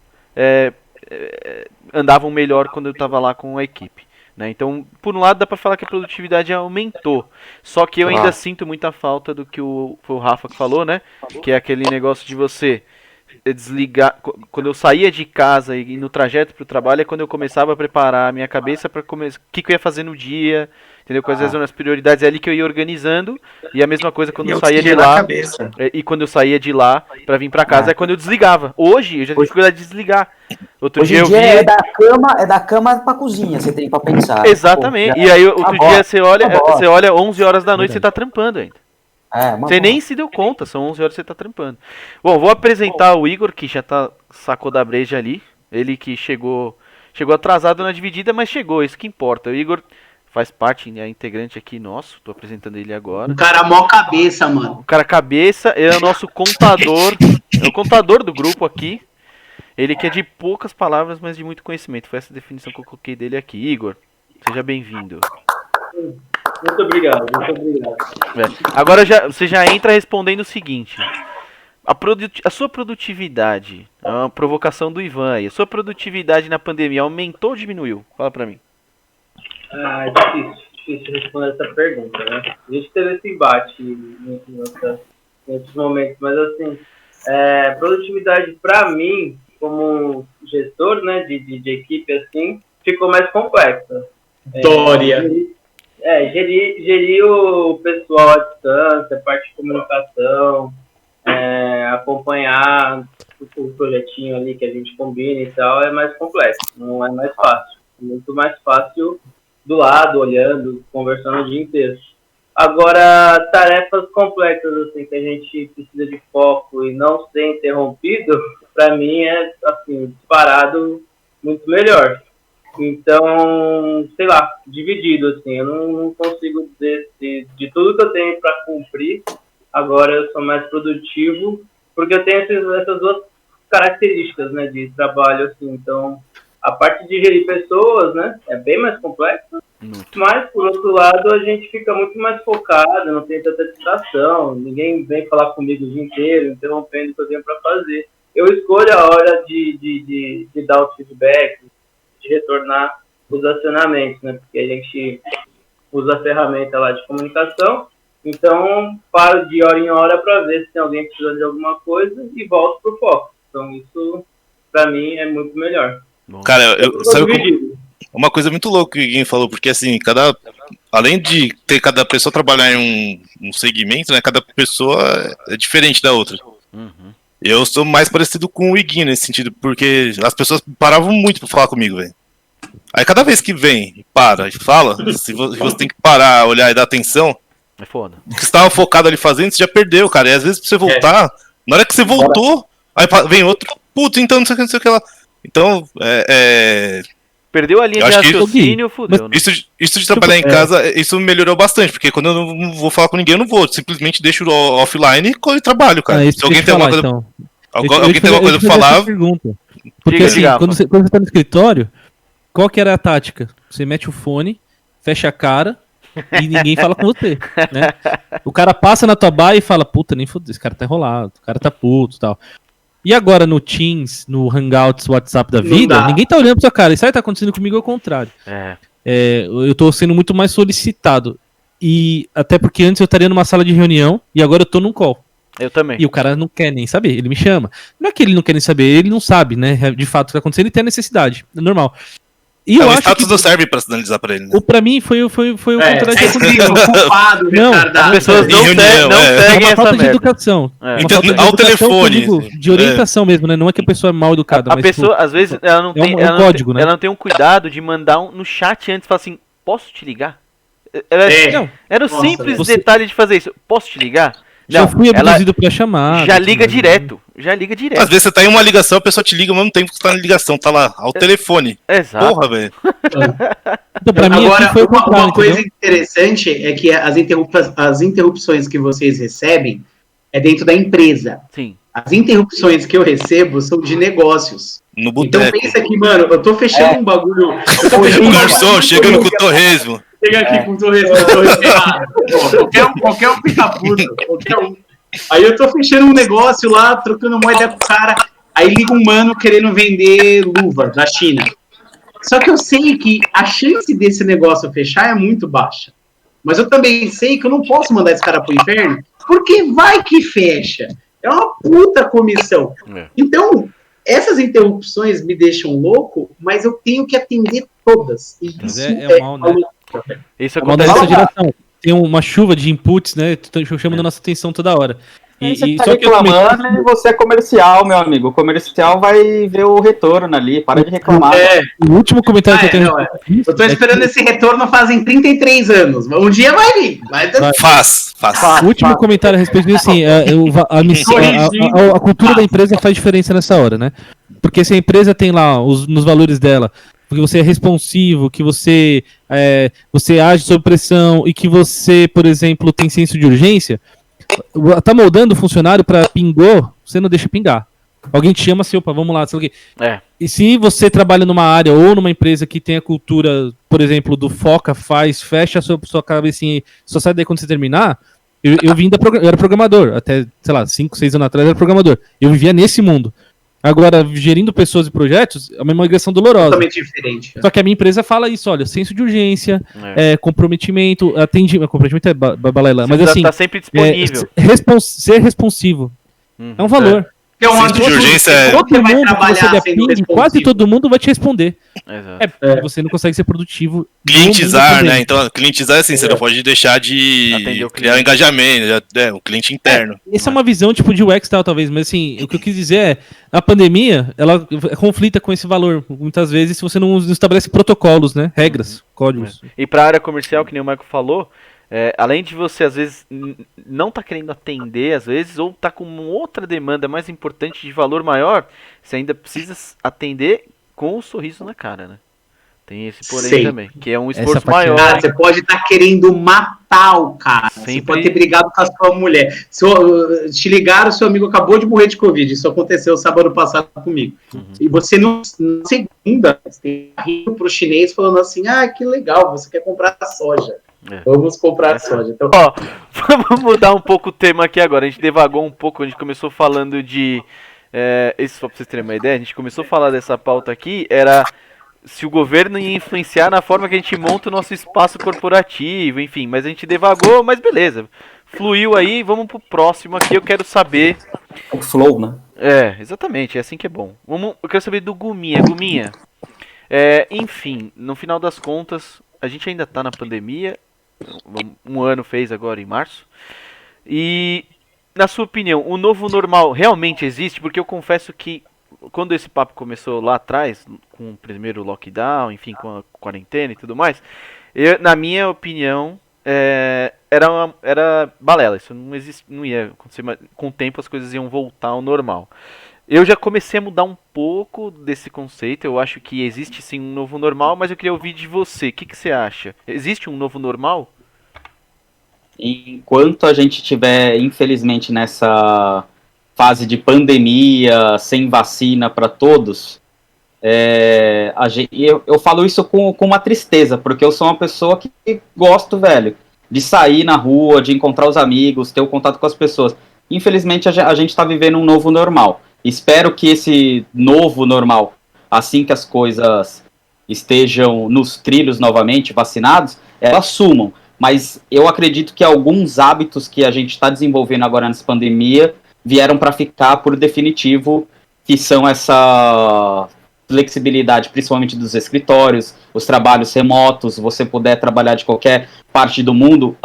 andavam melhor quando eu estava lá com a equipe. Né? Então, por um lado, dá pra falar que a produtividade aumentou. Só que eu ainda sinto muita falta do que foi o Rafa que falou, né? Que é aquele negócio de você desligar. Quando eu saía de casa e no trajeto pro trabalho, é quando eu começava a preparar a minha cabeça para o que eu ia fazer no dia, entendeu? Quais eram as prioridades, é ali que eu ia organizando. E a mesma coisa quando eu saía de lá. E quando eu saía de lá pra vir pra casa, é quando eu desligava. Hoje eu já tenho dificuldade de desligar. Hoje em dia é da cama pra cozinha, você tem pra pensar. Exatamente. E aí outro dia você olha 11 horas da noite e você tá trampando ainda. Você nem se deu conta, são 11 horas que você tá trampando. Bom, vou apresentar o Igor, que já sacou da breja ali. Ele que chegou atrasado na dividida, mas chegou, isso que importa. O Igor faz parte, é integrante aqui nosso, tô apresentando ele agora. O cara mó cabeça, mano. O cara cabeça, ele é o nosso contador, é o contador do grupo aqui. Ele que é de poucas palavras, mas de muito conhecimento. Foi essa definição que eu coloquei dele aqui. Igor, seja bem-vindo. Muito obrigado. Agora você já entra respondendo o seguinte. A sua produtividade, é uma provocação do Ivan aí. A sua produtividade na pandemia aumentou ou diminuiu? Fala pra mim. É difícil responder essa pergunta, né? A gente teve esse embate nesses momentos, mas assim, produtividade pra mim, como gestor, né, de equipe assim, ficou mais complexa. Dória. Gerir o pessoal à distância, parte de comunicação, acompanhar o projetinho ali que a gente combina e tal, é mais complexo, não é mais fácil. É muito mais fácil do lado, olhando, conversando o dia inteiro. Agora, tarefas complexas, assim, que a gente precisa de foco e não ser interrompido, para mim é, assim, disparado muito melhor. Então, sei lá, dividido, assim, eu não consigo dizer se de tudo que eu tenho para cumprir, agora eu sou mais produtivo, porque eu tenho essas duas características, né, de trabalho, assim, então, a parte de gerir pessoas, né, é bem mais complexa, mas, por outro lado, a gente fica muito mais focado, não tem tanta distração, ninguém vem falar comigo o dia inteiro, interrompendo o que eu tenho para fazer. Eu escolho a hora de dar os feedbacks, de retornar os acionamentos, né? Porque a gente usa a ferramenta lá de comunicação, então paro de hora em hora para ver se tem alguém precisando de alguma coisa e volto pro foco. Então isso, para mim, é muito melhor. Cara, uma coisa muito louca que o Guinho falou, porque assim, além de ter cada pessoa trabalhar em um segmento, né? Cada pessoa é diferente da outra. Uhum. Eu sou mais parecido com o Iguinho nesse sentido, porque as pessoas paravam muito pra falar comigo, velho. Aí cada vez que vem, para e fala, se você tem que parar, olhar e dar atenção, É foda. o que você estava focado ali fazendo, você já perdeu, cara. E às vezes pra você voltar, na hora que você voltou, aí vem outro, puto, então não sei o que lá. Então, Perdeu a linha eu de acho que raciocínio, fudeu. Né? Isso de trabalhar em casa, isso melhorou bastante, porque quando eu não vou falar com ninguém, eu não vou. Simplesmente deixo offline e trabalho, cara. Se alguém tem alguma coisa. Então. Alguém tem alguma coisa pra falar. Pergunta. Porque assim, quando você tá no escritório, qual que era a tática? Você mete o fone, fecha a cara e ninguém fala com você, né? O cara passa na tua baia e fala, puta, nem fodeu, esse cara tá enrolado, o cara tá puto e tal. E agora no Teams, no Hangouts, WhatsApp da vida, ninguém tá olhando pra sua cara. Isso aí tá acontecendo comigo ao contrário. Eu tô sendo muito mais solicitado. E até porque antes eu estaria numa sala de reunião e agora eu tô num call. Eu também. E o cara não quer nem saber, ele me chama. Não é que ele não quer nem saber, ele não sabe, né? De fato o que tá acontecendo, ele tem a necessidade. É normal. E eu o acho status que não serve pra sinalizar pra ele, né? pra mim foi o contrário É escrito, culpado, retardado. As pessoas não seguem essa falta de merda. educação. Então, ao telefone. De orientação mesmo, né? Não é que a pessoa é mal educada. A mas, pessoa, tipo, às vezes, ela não tem, um código, né? ela não tem um cuidado de mandar no chat antes e falar assim, posso te ligar? Era o simples detalhe de fazer isso. Posso te ligar? Já fui abduzido pra chamar. Já liga direto. Já liga direto. Às vezes você tá em uma ligação, a pessoa te liga ao mesmo tempo que você tá na ligação, tá lá, ao telefone. Exato. Porra, velho. Então, pra mim, agora, foi uma coisa interessante é que as interrupções que vocês recebem é dentro da empresa. Sim. As interrupções que eu recebo são de negócios. No boteco. Então pensa que, mano, eu tô fechando um bagulho. O garçom chegando com o torresmo. Chega aqui com o torresmo errado. Qualquer um fica puto. Qualquer um. Aí eu tô fechando um negócio lá, trocando moeda com o cara. Aí liga um mano querendo vender luva da China. Só que eu sei que a chance desse negócio fechar é muito baixa. Mas eu também sei que eu não posso mandar esse cara pro inferno, porque vai que fecha. É uma puta comissão. Então, essas interrupções me deixam louco, mas eu tenho que atender todas. E mas isso é mal, né? Isso é mal dessa geração. Tem uma chuva de inputs, né? Chamando a nossa atenção toda hora. E tá só reclamando e você é comercial, meu amigo. O comercial vai ver o retorno ali, para de reclamar. O último comentário que eu tenho. Eu tô esperando esse retorno fazem 33 anos. Um dia vai vir. Faz. O último comentário a respeito disso, assim, a cultura da empresa faz diferença nessa hora, né? Porque se a empresa tem lá nos valores dela, que você é responsivo, que você age sob pressão e que você, por exemplo, tem senso de urgência, tá moldando o funcionário pra pingou, você não deixa pingar. Alguém te chama assim, opa, vamos lá, sei lá o quê. E se você trabalha numa área ou numa empresa que tem a cultura, por exemplo, do foca, fecha a sua cabecinha e só sai daí quando você terminar, eu era programador, até, sei lá, 5, 6 anos atrás eu era programador. Eu vivia nesse mundo. Agora, gerindo pessoas e projetos, é uma migração dolorosa. Totalmente diferente. Só que a minha empresa fala isso, olha, senso de urgência, comprometimento, atendimento, comprometimento é balela, mas assim... tá sempre disponível. Ser responsivo. É um valor. Senso de urgência todo mundo que você der ping, quase todo mundo vai te responder. Exato. Você não consegue ser produtivo. Clientizar, né? Então, clientizar é assim, você não pode deixar de criar um engajamento, o cliente interno. Essa é uma visão tipo de UX tal, talvez, mas assim, o que eu quis dizer é, a pandemia, ela conflita com esse valor, muitas vezes, se você não estabelece protocolos, né? Regras, códigos. E pra área comercial, que nem o Michael falou, além de você, às vezes, não tá querendo atender, às vezes, ou tá com outra demanda mais importante, de valor maior, você ainda precisa atender com um sorriso na cara, né? Tem esse porém também, que é um esforço maior. Ah, você pode estar querendo matar o cara. Você pode ter brigado com a sua mulher. Te ligaram, seu amigo acabou de morrer de Covid. Isso aconteceu sábado passado comigo. E você, na segunda, você tá rindo pro chinês falando assim, que legal, você quer comprar soja. Vamos comprar soja. Então, vamos mudar um pouco o tema aqui agora. A gente devagou um pouco, a gente começou falando de... isso só pra vocês terem uma ideia, a gente começou a falar dessa pauta aqui, era se o governo ia influenciar na forma que a gente monta o nosso espaço corporativo, enfim, mas a gente devagou, mas beleza. Fluiu aí, vamos pro próximo aqui, eu quero saber... O flow, né? Exatamente, é assim que é bom. Eu quero saber do Guminha. Guminha, enfim, no final das contas, a gente ainda tá na pandemia, um ano fez agora em março, e na sua opinião, o novo normal realmente existe? Porque eu confesso que quando esse papo começou lá atrás, com o primeiro lockdown, enfim, com a quarentena e tudo mais, na minha opinião, era balela. Isso não existe, não ia acontecer, mas com o tempo as coisas iam voltar ao normal. Eu já comecei a mudar um pouco desse conceito. Eu acho que existe sim um novo normal, mas eu queria ouvir de você. O que você acha? Existe um novo normal? Enquanto a gente estiver, infelizmente, nessa fase de pandemia, sem vacina para todos, eu falo isso com uma tristeza, porque eu sou uma pessoa que gosto, velho, de sair na rua, de encontrar os amigos, ter o contato com as pessoas. Infelizmente, a gente está vivendo um novo normal. Espero que esse novo normal, assim que as coisas estejam nos trilhos novamente, vacinados, elas sumam. Mas eu acredito que alguns hábitos que a gente está desenvolvendo agora nessa pandemia vieram para ficar por definitivo, que são essa flexibilidade, principalmente dos escritórios, os trabalhos remotos, você puder trabalhar de qualquer parte do mundo.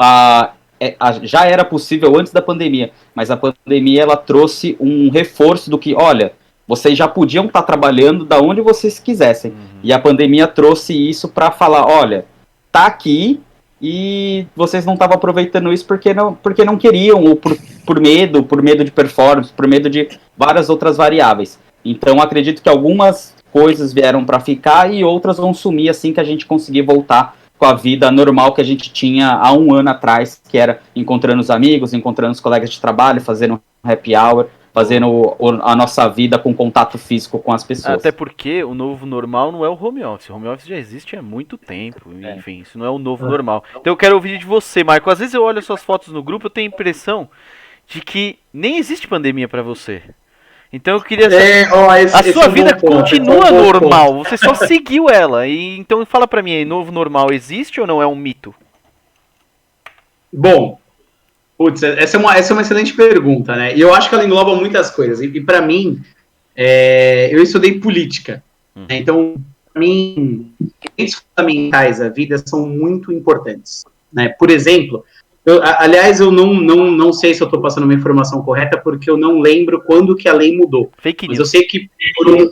Já era possível antes da pandemia, mas a pandemia ela trouxe um reforço do que, olha, vocês já podiam estar trabalhando da onde vocês quisessem. E a pandemia trouxe isso para falar, olha, tá aqui e vocês não estavam aproveitando isso porque não queriam, ou por medo de performance, por medo de várias outras variáveis. Então acredito que algumas coisas vieram para ficar e outras vão sumir assim que a gente conseguir voltar com a vida normal que a gente tinha há um ano atrás, que era encontrando os amigos, encontrando os colegas de trabalho, fazendo um happy hour, fazendo a nossa vida com contato físico com as pessoas. Até porque o novo normal não é o home office. O home office já existe há muito tempo. Enfim, isso não é o novo normal. Então eu quero ouvir de você, Marco. Às vezes eu olho suas fotos no grupo, eu tenho a impressão de que nem existe pandemia pra você. Então eu queria saber, a sua vida continua normal, você só seguiu ela. Então fala pra mim aí, novo normal existe ou não é um mito? Bom, putz, essa é uma excelente pergunta, né? E eu acho que ela engloba muitas coisas. E para mim, eu estudei política. Né? Então, para mim, elementos fundamentais da vida são muito importantes. Né? Por exemplo, aliás, eu não sei se eu estou passando uma informação correta, porque eu não lembro quando que a lei mudou. Fake news. Mas eu sei que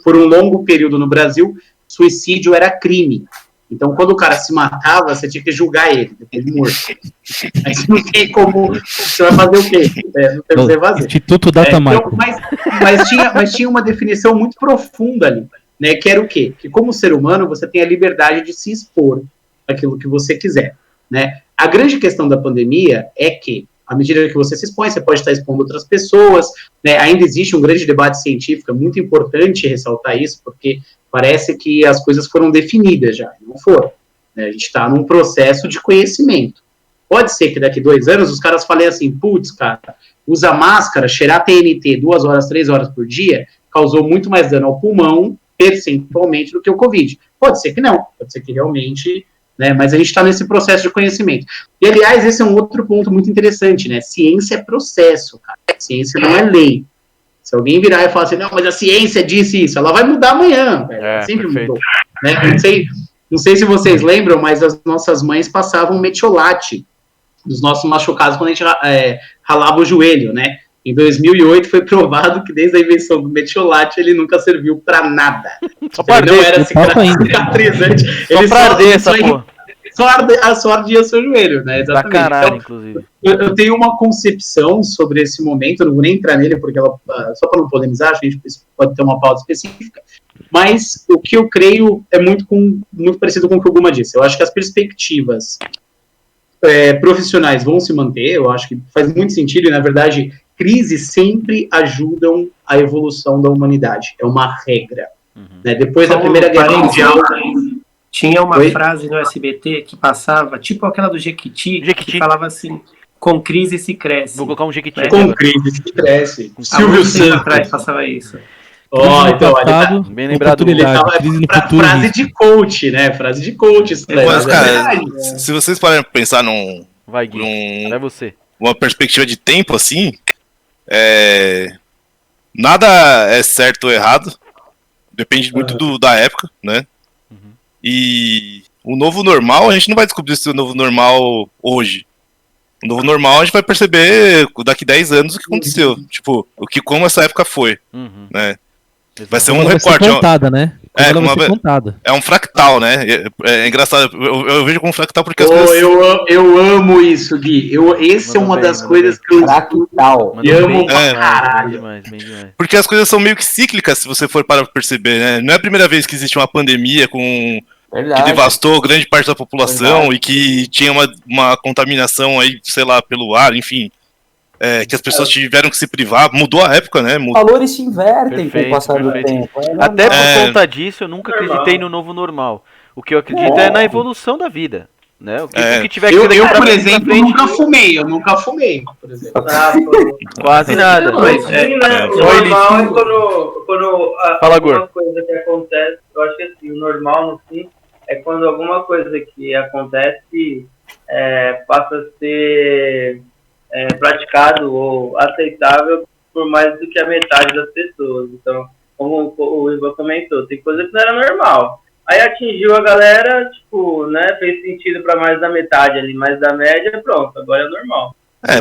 por um longo período no Brasil, suicídio era crime. Então, quando o cara se matava, você tinha que julgar ele, depois de morto. Aí você não tem como... Você vai fazer o quê? Não tem o que você fazer. Instituto Data Michael. Mas tinha uma definição muito profunda ali, né? Que era o quê? Que como ser humano, você tem a liberdade de se expor àquilo que você quiser, né? A grande questão da pandemia é que, à medida que você se expõe, você pode estar expondo outras pessoas, né? Ainda existe um grande debate científico, é muito importante ressaltar isso, porque parece que as coisas foram definidas já, não foram. Né? A gente está num processo de conhecimento. Pode ser que daqui 2 anos os caras falem assim, putz, cara, usa máscara, cheirar TNT 2 horas, 3 horas por dia, causou muito mais dano ao pulmão, percentualmente, do que o Covid. Pode ser que não, pode ser que realmente... Né, mas a gente está nesse processo de conhecimento. E, aliás, esse é um outro ponto muito interessante, né? Ciência é processo, cara. Ciência não é lei. Se alguém virar e falar assim, não, mas a ciência disse isso, ela vai mudar amanhã. Sempre perfeito. Mudou. Né? Não sei se vocês lembram, mas as nossas mães passavam metiolate nos nossos machucados quando a gente ralava o joelho, né? Em 2008 foi provado que desde a invenção do metiolate ele nunca serviu pra nada. Só pra arder, não era cicatrizante. Só pra arder essa porra. Só ardia seu joelho, né? Exatamente. Pra caralho, então, inclusive. Eu tenho uma concepção sobre esse momento, eu não vou nem entrar nele, porque só para não polemizar, a gente pode ter uma pauta específica, mas o que eu creio é muito parecido com o que o Guma disse. Eu acho que as perspectivas profissionais vão se manter, eu acho que faz muito sentido, e na verdade, crises sempre ajudam a evolução da humanidade, é uma regra. Né? Depois da Primeira Guerra Mundial... Tinha uma frase no SBT que passava, tipo aquela do Jequiti, que falava assim, com crise se cresce. Vou colocar um Jequiti. Com crise se cresce. Silvio Santos atrás passava isso. Então, bem lembrado. Frase de coach, né? Frase de coach. Mas, cara, se vocês pararem pra pensar vai você. Uma perspectiva de tempo assim, nada é certo ou errado. Depende muito da época, né? E o novo normal, a gente não vai descobrir se o novo normal hoje. O novo normal, a gente vai perceber daqui 10 anos o que aconteceu. Tipo, como essa época foi. Né? Vai ser um recorte. Vai ser contada, né? Ela vai ser contada. É um fractal, né? É engraçado. Eu vejo como fractal porque as coisas... eu amo isso, Gui. Essa é uma das coisas que eu fractal. Eu amo pra caralho. Demais. Porque as coisas são meio que cíclicas, se você for para perceber, né? Não é a primeira vez que existe uma pandemia que devastou grande parte da população e que tinha uma contaminação aí, sei lá, pelo ar, enfim. Que as pessoas tiveram que se privar, mudou a época, né? Os valores se invertem com o passar do tempo. Até por conta disso, eu nunca acreditei no novo normal. O que eu acredito é na evolução da vida. Né? O que tiver que eu por exemplo, nunca fumei, por exemplo. Quase nada. O normal é quando alguma coisa que acontece, eu acho que assim, o normal no fim é quando alguma coisa que acontece passa a ser praticado ou aceitável por mais do que a metade das pessoas. Então, como o Ivan comentou, tem coisa que não era normal. Aí atingiu a galera, tipo, né, fez sentido para mais da metade ali, mais da média, pronto, agora é normal.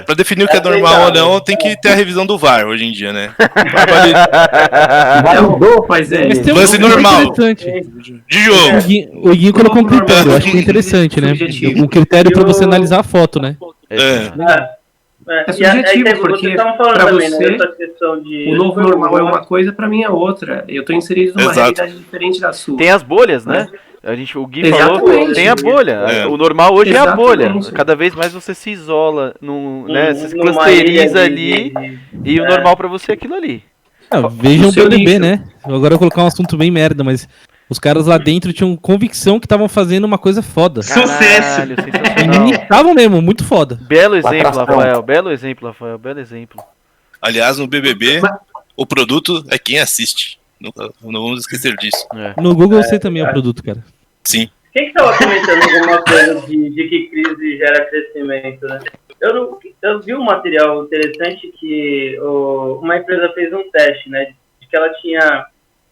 Pra definir o que é normal ou não, tem que ter a revisão do VAR hoje em dia, né? Mas lance normal de jogo. O Guinho colocou um critério, eu acho que é interessante, né? Um critério para você analisar a foto, né? É subjetivo, porque para você, o novo normal é uma coisa, para mim é outra. Eu tô inserido numa realidade diferente da sua. Tem as bolhas, né? O Gui falou, tem a bolha. O normal hoje é a bolha. Cada vez mais você se isola, né? Você se clusteriza ali e o normal pra você é aquilo ali. Vejam o BBB, né? Agora eu vou colocar um assunto bem merda, mas os caras lá dentro tinham convicção que estavam fazendo uma coisa foda. Sucesso! E estavam mesmo, muito foda. Belo exemplo, Rafael. Belo exemplo. Aliás, no BBB, o produto é quem assiste. Não vamos esquecer disso. No Google você também é o produto, cara. Sim. Quem que estava comentando alguma coisa de que crise gera crescimento, né? Eu vi um material interessante que uma empresa fez um teste, né? De que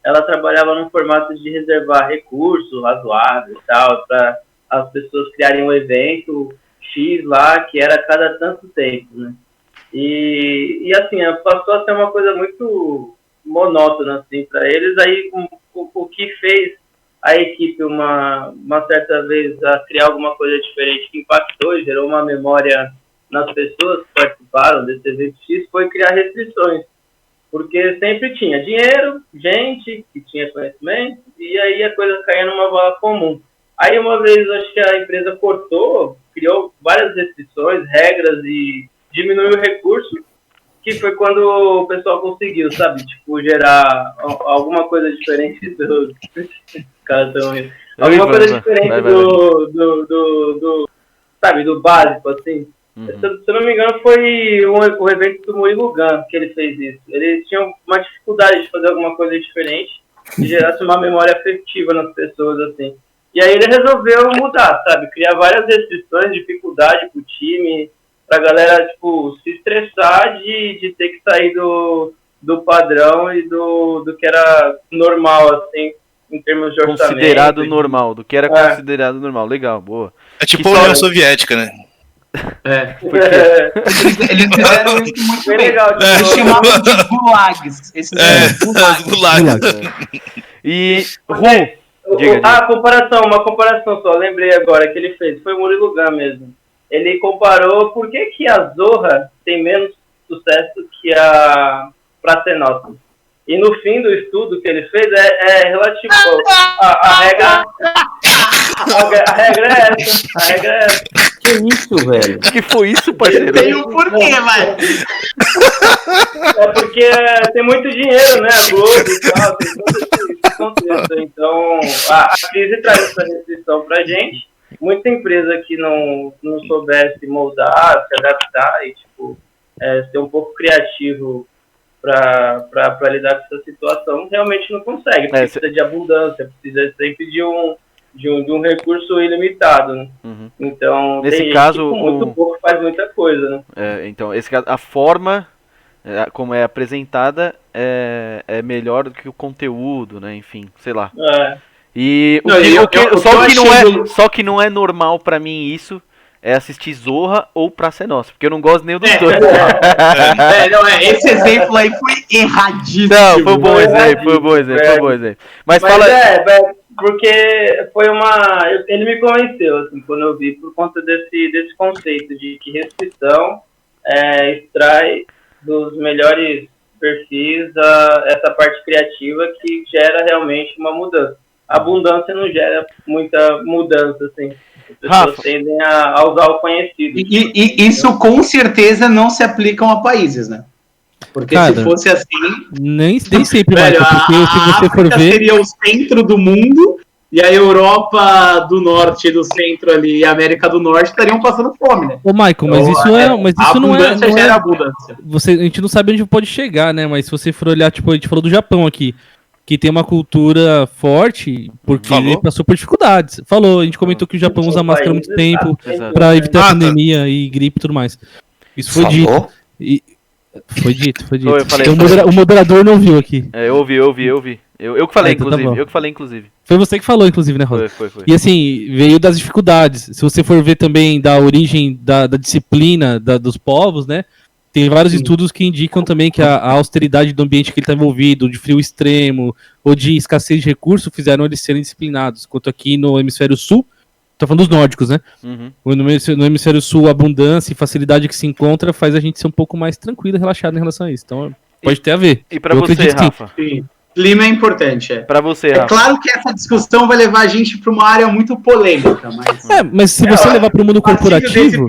ela trabalhava num formato de reservar recursos razoáveis e tal, para as pessoas criarem um evento X lá, que era a cada tanto tempo, né? E assim, passou a ser uma coisa muito monótona, assim, para eles. Aí, o que fez a equipe uma certa vez a criar alguma coisa diferente que impactou e gerou uma memória nas pessoas que participaram desse evento X, foi criar restrições. Porque sempre tinha dinheiro, gente que tinha conhecimento, e aí a coisa caía numa vala comum. Aí uma vez, acho que a empresa criou várias restrições, regras e diminuiu o recurso, que foi quando o pessoal conseguiu, sabe? Tipo, gerar alguma coisa diferente do... Cara, alguma coisa diferente do sabe, do básico, assim. Se eu não me engano, foi o evento do Murilo Gun que ele fez isso. Eles tinham uma dificuldade de fazer alguma coisa diferente que gerasse uma memória afetiva nas pessoas, assim. E aí ele resolveu mudar, sabe? Criar várias restrições, dificuldade pro time, pra galera, tipo, se estressar de ter que sair do padrão e do que era normal, assim, em termos de orçamento. Considerado normal, do que era considerado normal. Legal, boa. É tipo a União Soviética, né? Eles fizeram isso muito bem. Legal, Eles chamavam de gulags. Gulags. E uma comparação só, lembrei agora que ele fez, foi o Murilo Gun mesmo. Ele comparou por que a Zorra tem menos sucesso que a Praça é Nossa. E no fim do estudo que ele fez é relativo. A regra é essa. Que isso, velho? Que foi isso, parceiro? Tem um porquê, vai. É porque tem muito dinheiro, né? A Globo e tal, tem todo esse contexto. Então, a crise traz essa restrição pra gente. Muita empresa que não soubesse moldar, se adaptar e, tipo, ser um pouco criativo para lidar com essa situação, realmente não consegue. Precisa de abundância, precisa sempre de um recurso ilimitado, né? Então, nesse caso, com muito pouco faz muita coisa, né? Então, esse caso, a forma como é apresentada é melhor do que o conteúdo, né? Enfim, sei lá. E só que não é normal pra mim isso. é assistir Zorra ou Praça é Nossa, porque eu não gosto nem dos dois. Esse exemplo aí foi erradíssimo. Não, foi um bom exemplo. Mas fala... porque ele me convenceu, assim, quando eu vi, por conta desse conceito de que restrição extrai dos melhores perfis essa parte criativa que gera realmente uma mudança. A abundância não gera muita mudança, assim. As pessoas tendem a usar o conhecido. E isso com certeza não se aplicam a países, né? Porque Cara, se fosse assim... Nem sempre, velho, Michael, porque se você for ver... seria o centro do mundo e a Europa do Norte, do centro ali, e a América do Norte estariam passando fome, né? Ô, Michael, mas isso não é... gera abundância. A gente não sabe onde pode chegar, né? Mas se você for olhar, tipo, a gente falou do Japão aqui, que tem uma cultura forte, porque ele passou por dificuldades. A gente comentou que o Japão usa máscara há muito tempo pra evitar a pandemia e gripe e tudo mais. Isso foi dito. Foi dito. Eu falei, o moderador não viu aqui. Eu ouvi. Eu que falei, então inclusive. Foi você que falou, inclusive, né, Rosa? Foi. E assim, veio das dificuldades. Se você for ver também da origem da disciplina dos povos, né? Tem vários estudos que indicam também que a austeridade do ambiente que ele está envolvido, de frio extremo ou de escassez de recursos, fizeram eles serem disciplinados. Enquanto aqui no hemisfério sul, tô falando dos nórdicos, né? Uhum. No hemisfério sul, a abundância e facilidade que se encontra faz a gente ser um pouco mais tranquilo e relaxado em relação a isso. Então, pode ter a ver. E pra você, Rafa? Sim. Clima é importante, Pra você, Rafa. É claro que essa discussão vai levar a gente para uma área muito polêmica, mas... mas se você levar para o mundo corporativo,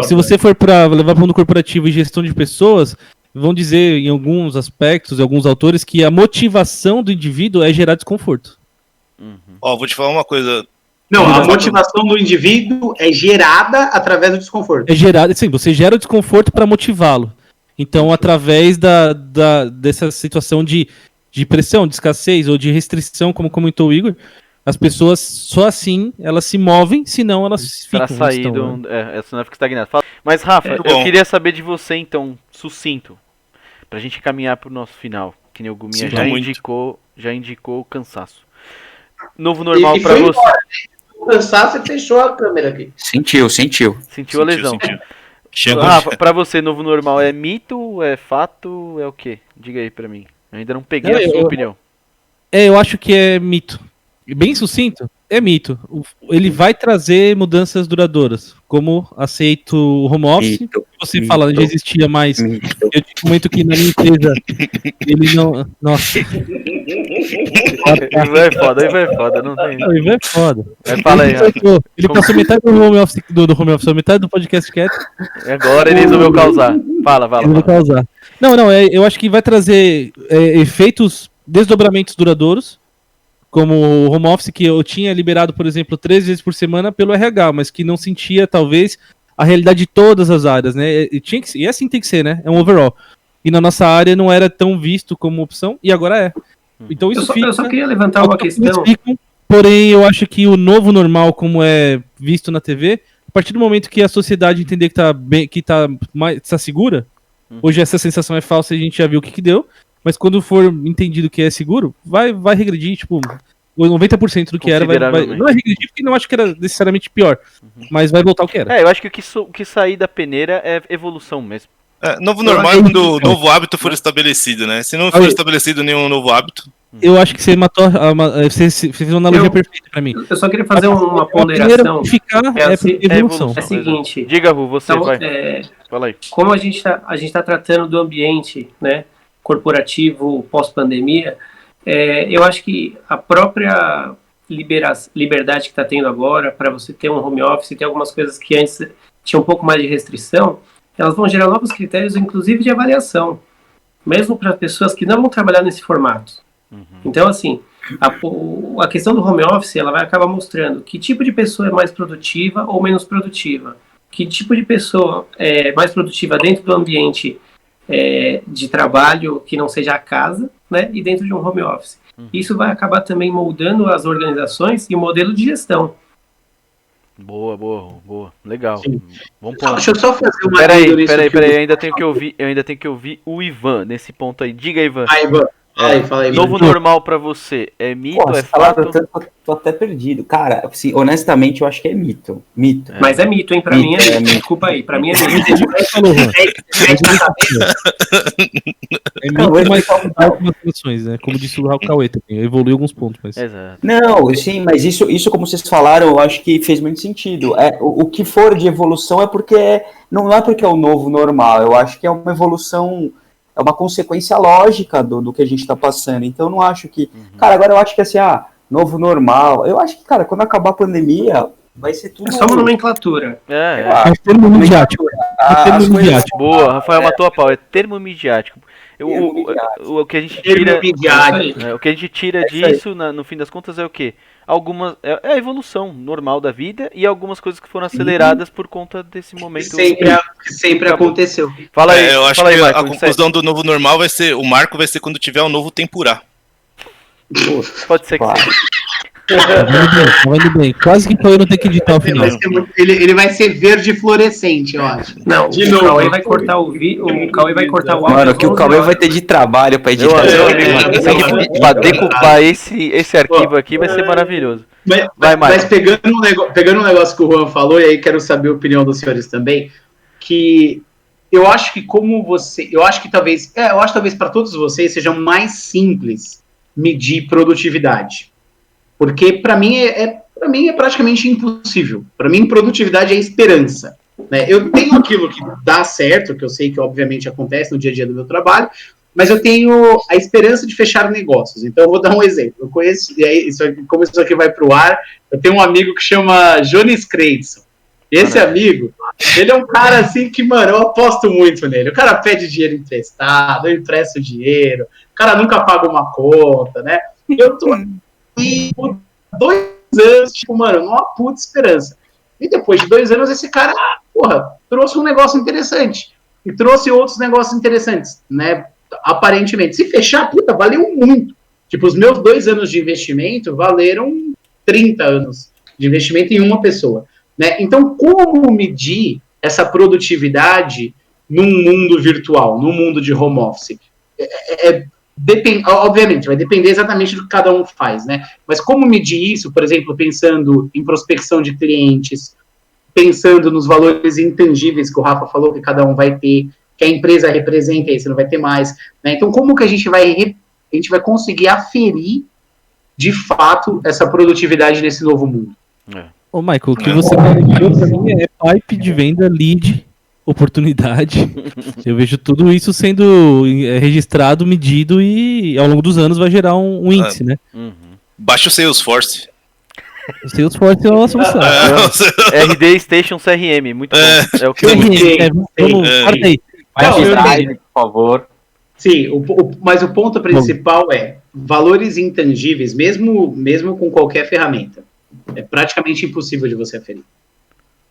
se você for para levar para o mundo corporativo e gestão de pessoas, vão dizer em alguns aspectos, alguns autores, que a motivação do indivíduo é gerar desconforto. Vou te falar uma coisa. Não, a motivação do indivíduo é gerada através do desconforto. É gerada, sim, você gera o desconforto para motivá-lo. Então, através dessa situação de pressão, de escassez ou de restrição, como comentou o Igor, as pessoas só assim elas se movem, senão elas ficam. Pra sair senão fica estagnado. Mas, Rafa, eu queria saber de você, então, sucinto, pra gente caminhar pro nosso final, que nem o Guminha já indicou o cansaço. Novo normal pra você. O cansaço, você fechou a câmera aqui. Sentiu a lesão. Rafa, pra você, novo normal é mito, é fato, é o quê? Diga aí pra mim. Eu ainda não peguei a sua opinião. Eu acho que é mito. Bem sucinto, é mito. Ele vai trazer mudanças duradouras, como aceito o home office. Você fala, já existia, mas eu te comento que na minha empresa ele não... Nossa. Aí vai foda, não tem... Aí vai foda. Fala aí, ele passou metade do home office, metade do podcast quieto. Agora ele resolveu causar. Fala. Causar. Não, eu acho que vai trazer efeitos, desdobramentos duradouros, como o home office que eu tinha liberado, por exemplo, 3 vezes por semana pelo RH, mas que não sentia, talvez, a realidade de todas as áreas, né? E assim tem que ser, né? É um overall. E na nossa área não era tão visto como opção, e agora é. Então isso eu só queria levantar uma questão. Porém, eu acho que o novo normal, como é visto na TV, a partir do momento que a sociedade entender que tá segura, hoje essa sensação é falsa e a gente já viu o que deu, mas quando for entendido que é seguro, vai regredir, tipo, 90% do que era não é regredir, porque não acho que era necessariamente pior, mas vai voltar ao que era. Eu acho que o que sair da peneira é evolução mesmo. Novo normal é quando o novo hábito for estabelecido, né? Se não for estabelecido nenhum novo hábito... Eu acho que você matou, você fez uma analogia perfeita pra mim. Eu só queria fazer uma ponderação. É evolução. É o seguinte. Diga, Ru, você então, vai. Fala aí. Como a gente tá tratando do ambiente, né, corporativo pós-pandemia, eu acho que a própria liberdade que está tendo agora para você ter um home office, ter algumas coisas que antes tinha um pouco mais de restrição, elas vão gerar novos critérios, inclusive de avaliação, mesmo para pessoas que não vão trabalhar nesse formato. Então, assim, a questão do home office, ela vai acabar mostrando que tipo de pessoa é mais produtiva ou menos produtiva, que tipo de pessoa é mais produtiva dentro do ambiente de trabalho que não seja a casa, né, e dentro de um home office. Isso vai acabar também moldando as organizações e o modelo de gestão. Boa. Legal. Vamos Deixa eu só fazer uma... Peraí, eu ainda tenho que ouvir o Ivan nesse ponto aí. Diga, Ivan. Ivan. Fala aí, Novo normal pra você é mito, Porra, é você falaram fato? tanto que eu tô até perdido. Cara, assim, honestamente, eu acho que é mito. Mito. Mas é mito, hein? Pra mim é mito. Desculpa aí, pra mim é mito. É mito, mas algumas situações, né? Como disse o Raul Cauê também, evoluiu alguns pontos, mas... Exato. Não, sim, mas isso como vocês falaram, eu acho que fez muito sentido. O que for de evolução é porque não é porque é o novo normal, eu acho que é uma evolução, é uma consequência lógica do que a gente está passando. Então eu não acho que. Cara, agora eu acho que assim, novo normal. Eu acho que, cara, quando acabar a pandemia, vai ser tudo. É só uma nomenclatura. É termo midiático. Termo midiático. Boa, Rafael matou a pau, é termo midiático. O que a gente tira, o que a gente tira disso, no fim das contas, é o quê? É a evolução normal da vida e algumas coisas que foram aceleradas por conta desse momento. Sempre aconteceu. Fala aí, eu acho fala aí, que Michael, a conclusão do novo normal vai ser, o marco vai ser quando tiver o novo tempurá. Pode ser que seja. Tá vendo bem. Quase que eu não tenho que editar o final. Ele vai ser verde fluorescente, eu acho. Não, De o novo. Cauê vai cortar o Cauê vai cortar o áudio. Mano, que o Cauê vai ter de trabalho pra editar. Pra decupar esse arquivo aqui vai ser maravilhoso. Mas pegando um negócio que o Juan falou, e aí quero saber a opinião dos senhores também, que eu acho que eu acho talvez para todos vocês seja mais simples medir produtividade. Porque para mim é praticamente impossível. Para mim, produtividade é esperança. Né? Eu tenho aquilo que dá certo, que eu sei que obviamente acontece no dia a dia do meu trabalho, mas eu tenho a esperança de fechar negócios. Então, eu vou dar um exemplo. Eu conheço, e aí, como isso aqui vai para o ar, eu tenho um amigo que chama Jones Creidson. Esse amigo, ele é um cara assim que, mano, eu aposto muito nele. O cara pede dinheiro emprestado, eu empresto dinheiro, o cara nunca paga uma conta, né? Eu tô aqui por 2 anos, tipo, mano, numa puta esperança. E depois de 2 anos, esse cara, trouxe um negócio interessante. E trouxe outros negócios interessantes, né? Aparentemente. Se fechar, valeu muito. Tipo, os meus 2 anos de investimento valeram 30 anos de investimento em uma pessoa. Né? Então, como medir essa produtividade num mundo virtual, num mundo de home office? Obviamente, vai depender exatamente do que cada um faz, né? Mas como medir isso, por exemplo, pensando em prospecção de clientes, pensando nos valores intangíveis que o Rafa falou que cada um vai ter, que a empresa representa, aí você não vai ter mais, né? Então, como que a gente vai conseguir aferir, de fato, essa produtividade nesse novo mundo? Ô, Michael, o que você falou pra mim é pipe de venda, lead, oportunidade. Eu vejo tudo isso sendo registrado, medido e ao longo dos anos vai gerar um índice, né? Baixa o Salesforce. O Salesforce é uma solução. RD Station CRM, muito bom. É o que por favor. Sim, mas o ponto principal é valores intangíveis, mesmo com qualquer ferramenta. É praticamente impossível de você aferir.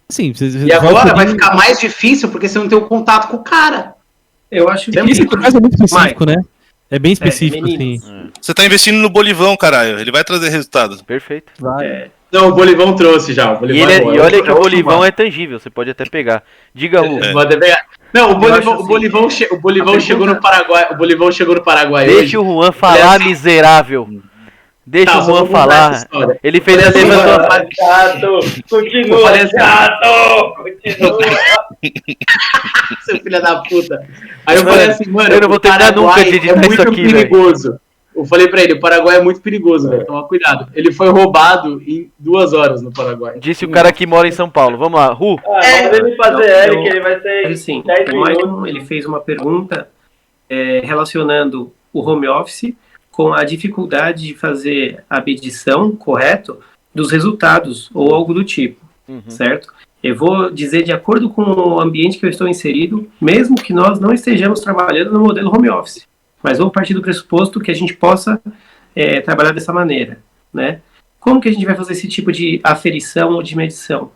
Sim, e agora vai ficar mais difícil porque você não tem o contato com o cara. Eu acho que esse caso é muito específico, né? É bem específico, assim. Você tá investindo no Bolivão, caralho. Ele vai trazer resultados. Perfeito. Não, o Bolivão trouxe já. O e olha que o Bolivão é tangível, você pode até pegar. Diga, Ru. Não, o Bolivão chegou no Paraguai. O Bolivão chegou no Paraguai. Deixa o Juan falar, miserável. Deixa o Juan falar. Ele fez a levantamento. Continua. Seu filho da puta. Aí eu falei assim, mano, eu não vou terminar nunca de editar isso aqui, perigoso. Véio. Eu falei pra ele, o Paraguai é muito perigoso, velho. Toma cuidado. Ele foi roubado em 2 horas no Paraguai. Disse o cara que mora em São Paulo. Vamos lá, Ru. Manda ele fazer que ele vai ser. Assim, o Michael, ele fez uma pergunta relacionando o home office com a dificuldade de fazer a medição, correto, dos resultados ou algo do tipo, certo? Eu vou dizer de acordo com o ambiente que eu estou inserido, mesmo que nós não estejamos trabalhando no modelo home office, mas vamos partir do pressuposto que a gente possa trabalhar dessa maneira, né? Como que a gente vai fazer esse tipo de aferição ou de medição?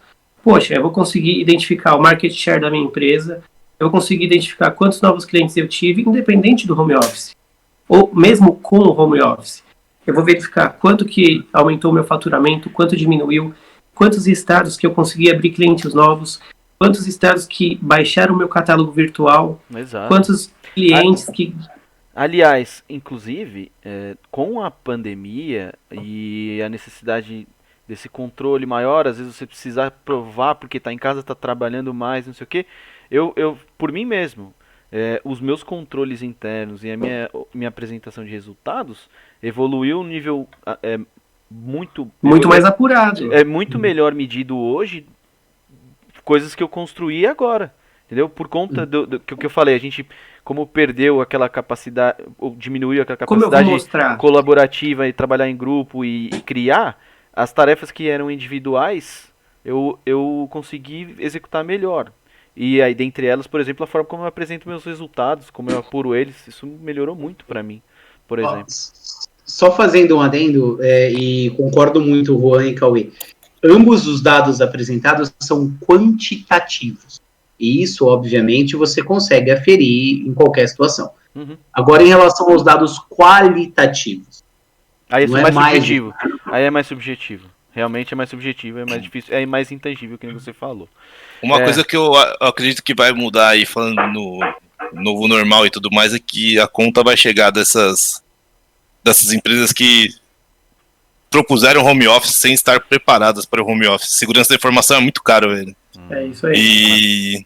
Poxa, eu vou conseguir identificar o market share da minha empresa, eu vou conseguir identificar quantos novos clientes eu tive, independente do home office. Ou mesmo com o home office, eu vou verificar quanto que aumentou o meu faturamento, quanto diminuiu, quantos estados que eu consegui abrir clientes novos, quantos estados que baixaram o meu catálogo virtual, quantos clientes que... Aliás, inclusive, com a pandemia e a necessidade desse controle maior, às vezes você precisa provar porque está em casa, está trabalhando mais, não sei o quê. Eu por mim mesmo, os meus controles internos e a minha apresentação de resultados evoluiu um nível muito mais apurado. É muito melhor medido hoje coisas que eu construí agora, entendeu? Por conta do que eu falei, a gente como perdeu aquela capacidade, ou diminuiu aquela capacidade colaborativa e trabalhar em grupo e criar, as tarefas que eram individuais, eu consegui executar melhor. E aí, dentre elas, por exemplo, a forma como eu apresento meus resultados, como eu apuro eles, isso melhorou muito para mim, por exemplo. Só fazendo um adendo, e concordo muito, Juan e Cauê, ambos os dados apresentados são quantitativos. E isso, obviamente, você consegue aferir em qualquer situação. Uhum. Agora, em relação aos dados qualitativos. Aí é mais subjetivo. Aí é mais subjetivo. Realmente é mais subjetivo, é mais difícil, é mais intangível, que você falou. Uma coisa que eu acredito que vai mudar aí, falando no novo normal e tudo mais, é que a conta vai chegar dessas empresas que propuseram home office sem estar preparadas para o home office. Segurança da informação é muito caro, velho. É isso aí. E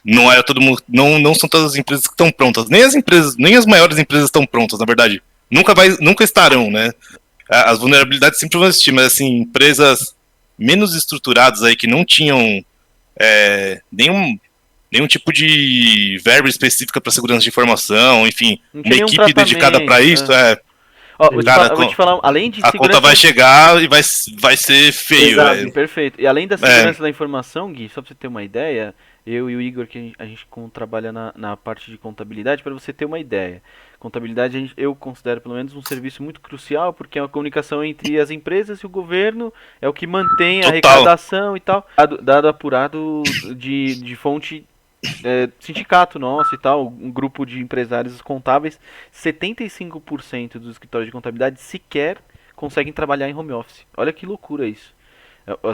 não é todo mundo, não são todas as empresas que estão prontas. Nem as maiores empresas estão prontas, na verdade. Nunca estarão, né? As vulnerabilidades sempre vão existir, mas assim, empresas menos estruturadas aí que não tinham nenhum tipo de verba específica para segurança de informação, enfim, uma equipe dedicada para isso, vou te falar, além de a conta vai chegar e vai ser feio. Perfeito. E além da segurança da informação, Gui, só pra você ter uma ideia, eu e o Igor, que a gente trabalha na parte de contabilidade, para você ter uma ideia. Contabilidade eu considero pelo menos um serviço muito crucial, porque é uma comunicação entre as empresas e o governo, é o que mantém a arrecadação e tal. Dado apurado de fonte sindicato nosso e tal, um grupo de empresários contábeis, 75% dos escritórios de contabilidade sequer conseguem trabalhar em home office. Olha que loucura isso.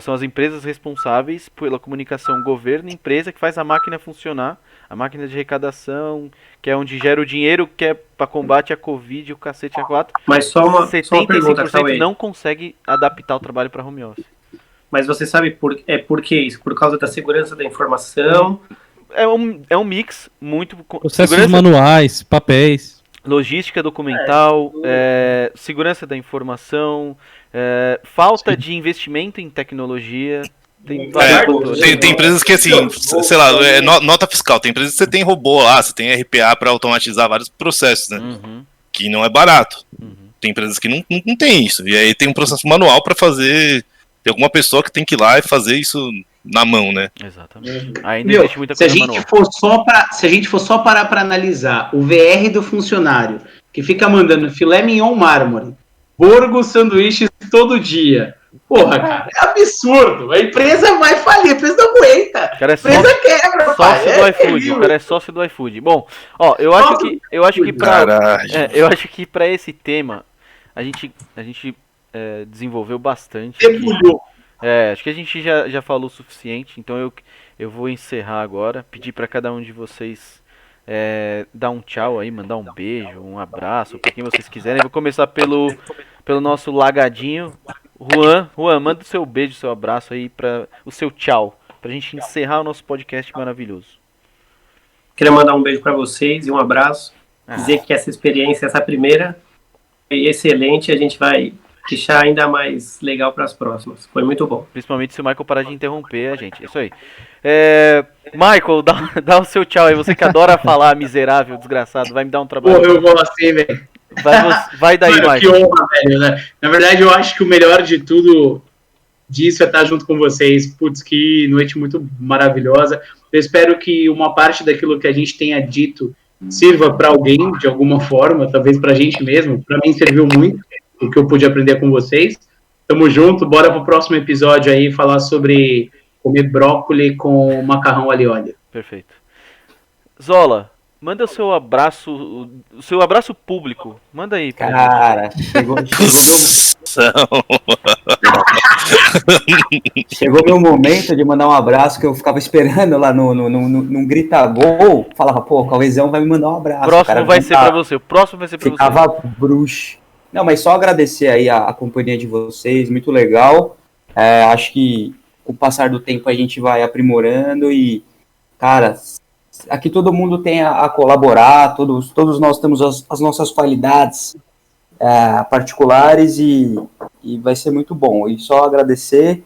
São as empresas responsáveis pela comunicação governo-empresa que faz a máquina funcionar, a máquina de arrecadação, que é onde gera o dinheiro que é para combate à Covid e o cacete A4. Mas só uma pergunta, 75% não consegue adaptar o trabalho para home office. Mas você sabe por que isso? Por causa da segurança da informação? É um mix muito... Processos manuais, papéis. Logística documental, segurança da informação, falta de investimento em tecnologia. Tem empresas que, assim, sei lá, nota fiscal. Tem empresas que você tem robô lá, você tem RPA para automatizar vários processos, né? Uhum. Que não é barato. Uhum. Tem empresas que não tem isso. E aí tem um processo manual para fazer. Tem alguma pessoa que tem que ir lá e fazer isso na mão, né? Exatamente. Ainda existe muita coisa manual. Se a gente for só parar para analisar o VR do funcionário, que fica mandando filé mignon mármore, Borgo sanduíches todo dia. Porra, cara, é absurdo. A empresa vai falir, a empresa não aguenta. Cara, a empresa quebra, sócio do iFood. O cara é sócio do iFood. Bom, ó, eu acho que para esse tema a gente desenvolveu bastante. Acho que a gente já falou o suficiente, então eu vou encerrar agora, pedir para cada um de vocês dar um tchau aí, mandar um beijo, um abraço, para quem vocês quiserem. Eu vou começar pelo nosso lagadinho. Juan, manda o seu beijo, o seu abraço aí, o seu tchau, pra gente encerrar o nosso podcast maravilhoso. Queria mandar um beijo para vocês e um abraço. Dizer que essa experiência, essa primeira, foi excelente. A gente vai deixar ainda mais legal para as próximas. Foi muito bom. Principalmente se o Michael parar de interromper a gente. Isso aí. Michael, dá o seu tchau aí. Você que adora falar, miserável, desgraçado. Vai me dar um trabalho. Pô, eu vou assim, velho. Vai daí, Michael. Que honra, velho, né? Na verdade, eu acho que o melhor de tudo disso é estar junto com vocês. Putz, que noite muito maravilhosa. Eu espero que uma parte daquilo que a gente tenha dito sirva para alguém, de alguma forma, talvez para a gente mesmo. Para mim serviu muito o que eu pude aprender com vocês. Tamo junto, bora pro próximo episódio aí falar sobre comer brócolis com macarrão alho e óleo. Perfeito. Zola, Manda o seu abraço público. Manda aí. Cara, chegou meu momento de mandar um abraço que eu ficava esperando lá num grita gol. Falava, pô, o Cauêzão vai me mandar um abraço. O próximo vai ser pra você. Ficava bruxo. Não, mas só agradecer aí a companhia de vocês, muito legal. Acho que com o passar do tempo a gente vai aprimorando e, cara, aqui todo mundo tem a colaborar, todos nós temos as nossas qualidades particulares e vai ser muito bom. E só agradecer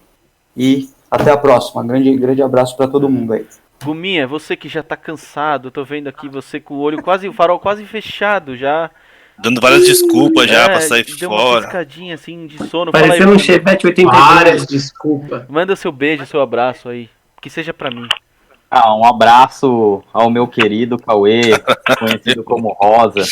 e até a próxima. Grande abraço para todo mundo aí. Guminha, você que já tá cansado, eu tô vendo aqui você com o farol quase fechado já. Dando várias desculpas já pra sair deu fora. Uma piscadinha assim de sono. Parecendo um Chevette 82. Várias desculpas. Manda seu beijo, seu abraço aí. Que seja pra mim. Um abraço ao meu querido Cauê, conhecido como Rosa.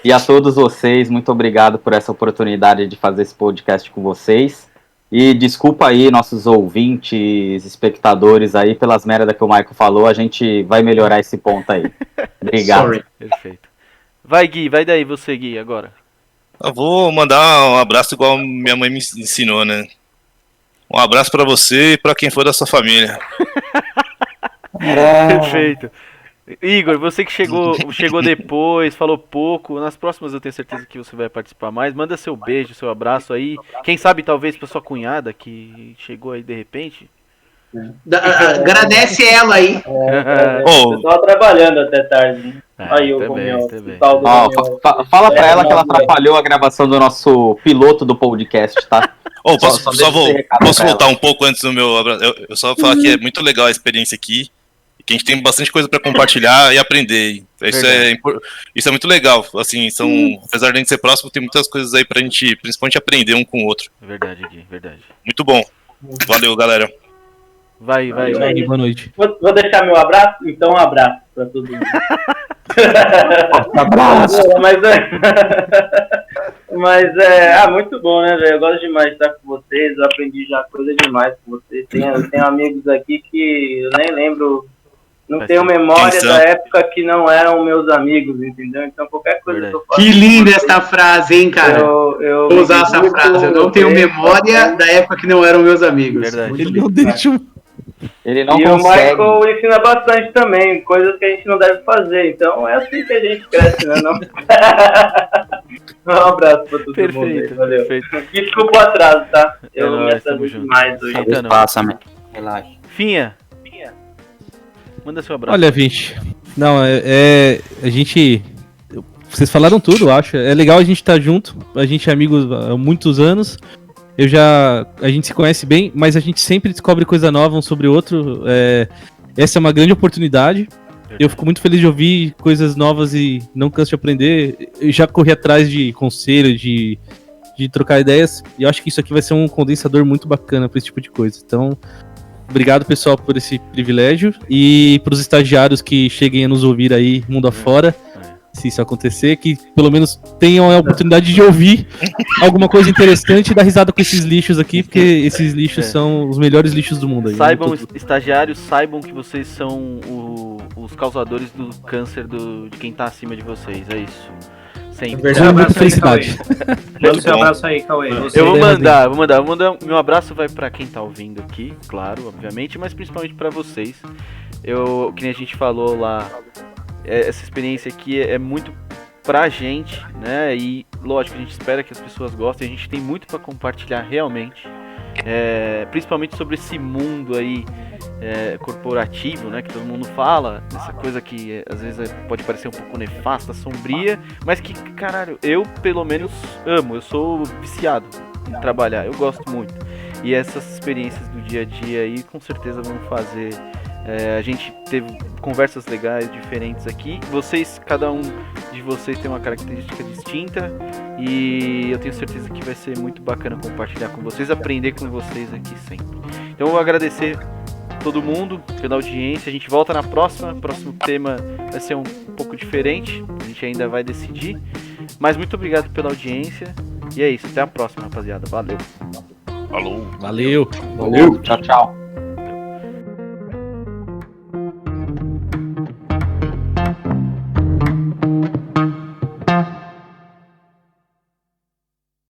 E a todos vocês, muito obrigado por essa oportunidade de fazer esse podcast com vocês. E desculpa aí, nossos ouvintes, espectadores aí, pelas merdas que o Michael falou, a gente vai melhorar esse ponto aí. Obrigado. Sorry. Perfeito. Vai, Gui, vai daí você, Gui, agora. Eu vou mandar um abraço igual minha mãe me ensinou, né? Um abraço pra você e pra quem for da sua família. Perfeito. Igor, você que chegou depois, falou pouco. Nas próximas eu tenho certeza que você vai participar mais. Manda seu beijo, seu abraço aí. Quem sabe talvez pra sua cunhada que chegou aí de repente. Agradece ela aí. Eu tava trabalhando até tarde. Né? Aí eu comi fala pra ela que ela atrapalhou a gravação do nosso piloto do podcast, tá? Posso voltar um pouco antes do meu abraço? Eu só vou falar que é muito legal a experiência aqui. Que a gente tem bastante coisa para compartilhar e aprender. Isso é muito legal. Assim, apesar de a gente ser próximo, tem muitas coisas aí pra gente, principalmente, aprender um com o outro. Verdade, Gui, verdade. Muito bom. Valeu, galera. Vai. Boa noite. Vou deixar meu abraço? Então, um abraço pra todo mundo. Abraço. Mas muito bom, né, velho? Eu gosto demais de estar com vocês. Eu aprendi já coisa demais com vocês. Eu tenho amigos aqui que eu nem lembro. Não tenho memória da época que não eram meus amigos, entendeu? Então qualquer coisa que eu faço... Que linda essa frase, hein, cara? Eu vou usar essa frase. Eu não tenho memória da época que não eram meus amigos. Verdade. Ele não deixa. Ele não e consegue. o Michael ensina bastante também, coisas que a gente não deve fazer. Então é assim que a gente cresce, né? Não? Um abraço pra todo mundo aí, valeu. Perfeito. Desculpa o atraso, tá? Eu me atraso demais hoje. Passa, relaxa. Finha. Manda seu abraço. Olha, gente. Não, a gente. Vocês falaram tudo, eu acho. É legal a gente estar junto. A gente é amigo há muitos anos. A gente se conhece bem, mas a gente sempre descobre coisa nova um sobre o outro. Essa é uma grande oportunidade. Eu fico muito feliz de ouvir coisas novas e não canso de aprender. Eu já corri atrás de conselho, de trocar ideias. E eu acho que isso aqui vai ser um condensador muito bacana para esse tipo de coisa. Então, obrigado, pessoal, por esse privilégio. E para os estagiários que cheguem a nos ouvir aí, mundo afora, se isso acontecer, que pelo menos tenham a oportunidade de ouvir alguma coisa interessante e dar risada com esses lixos aqui, porque esses lixos são os melhores lixos do mundo. Aí, saibam, estagiários, saibam que vocês são os causadores do câncer de quem tá acima de vocês, é isso. Sempre. Com muita felicidade. Manda o seu abraço aí, Cauê. Eu vou mandar. Meu abraço vai pra quem tá ouvindo aqui, claro, obviamente, mas principalmente pra vocês. Que nem a gente falou lá, essa experiência aqui é muito pra gente, né? E lógico, a gente espera que as pessoas gostem. A gente tem muito pra compartilhar realmente, principalmente sobre esse mundo aí corporativo, né? Que todo mundo fala, essa coisa que às vezes pode parecer um pouco nefasta, sombria, mas que, caralho, eu pelo menos amo. Eu sou viciado em trabalhar, eu gosto muito. E essas experiências do dia a dia aí com certeza vão fazer. A gente teve conversas legais, diferentes aqui. Cada um de vocês tem uma característica distinta. E eu tenho certeza que vai ser muito bacana compartilhar com vocês, aprender com vocês aqui sempre. Então eu vou agradecer todo mundo pela audiência. A gente volta na próxima. O próximo tema vai ser um pouco diferente. A gente ainda vai decidir. Mas muito obrigado pela audiência. E é isso. Até a próxima, rapaziada. Valeu. Falou. Valeu. Tchau, tchau.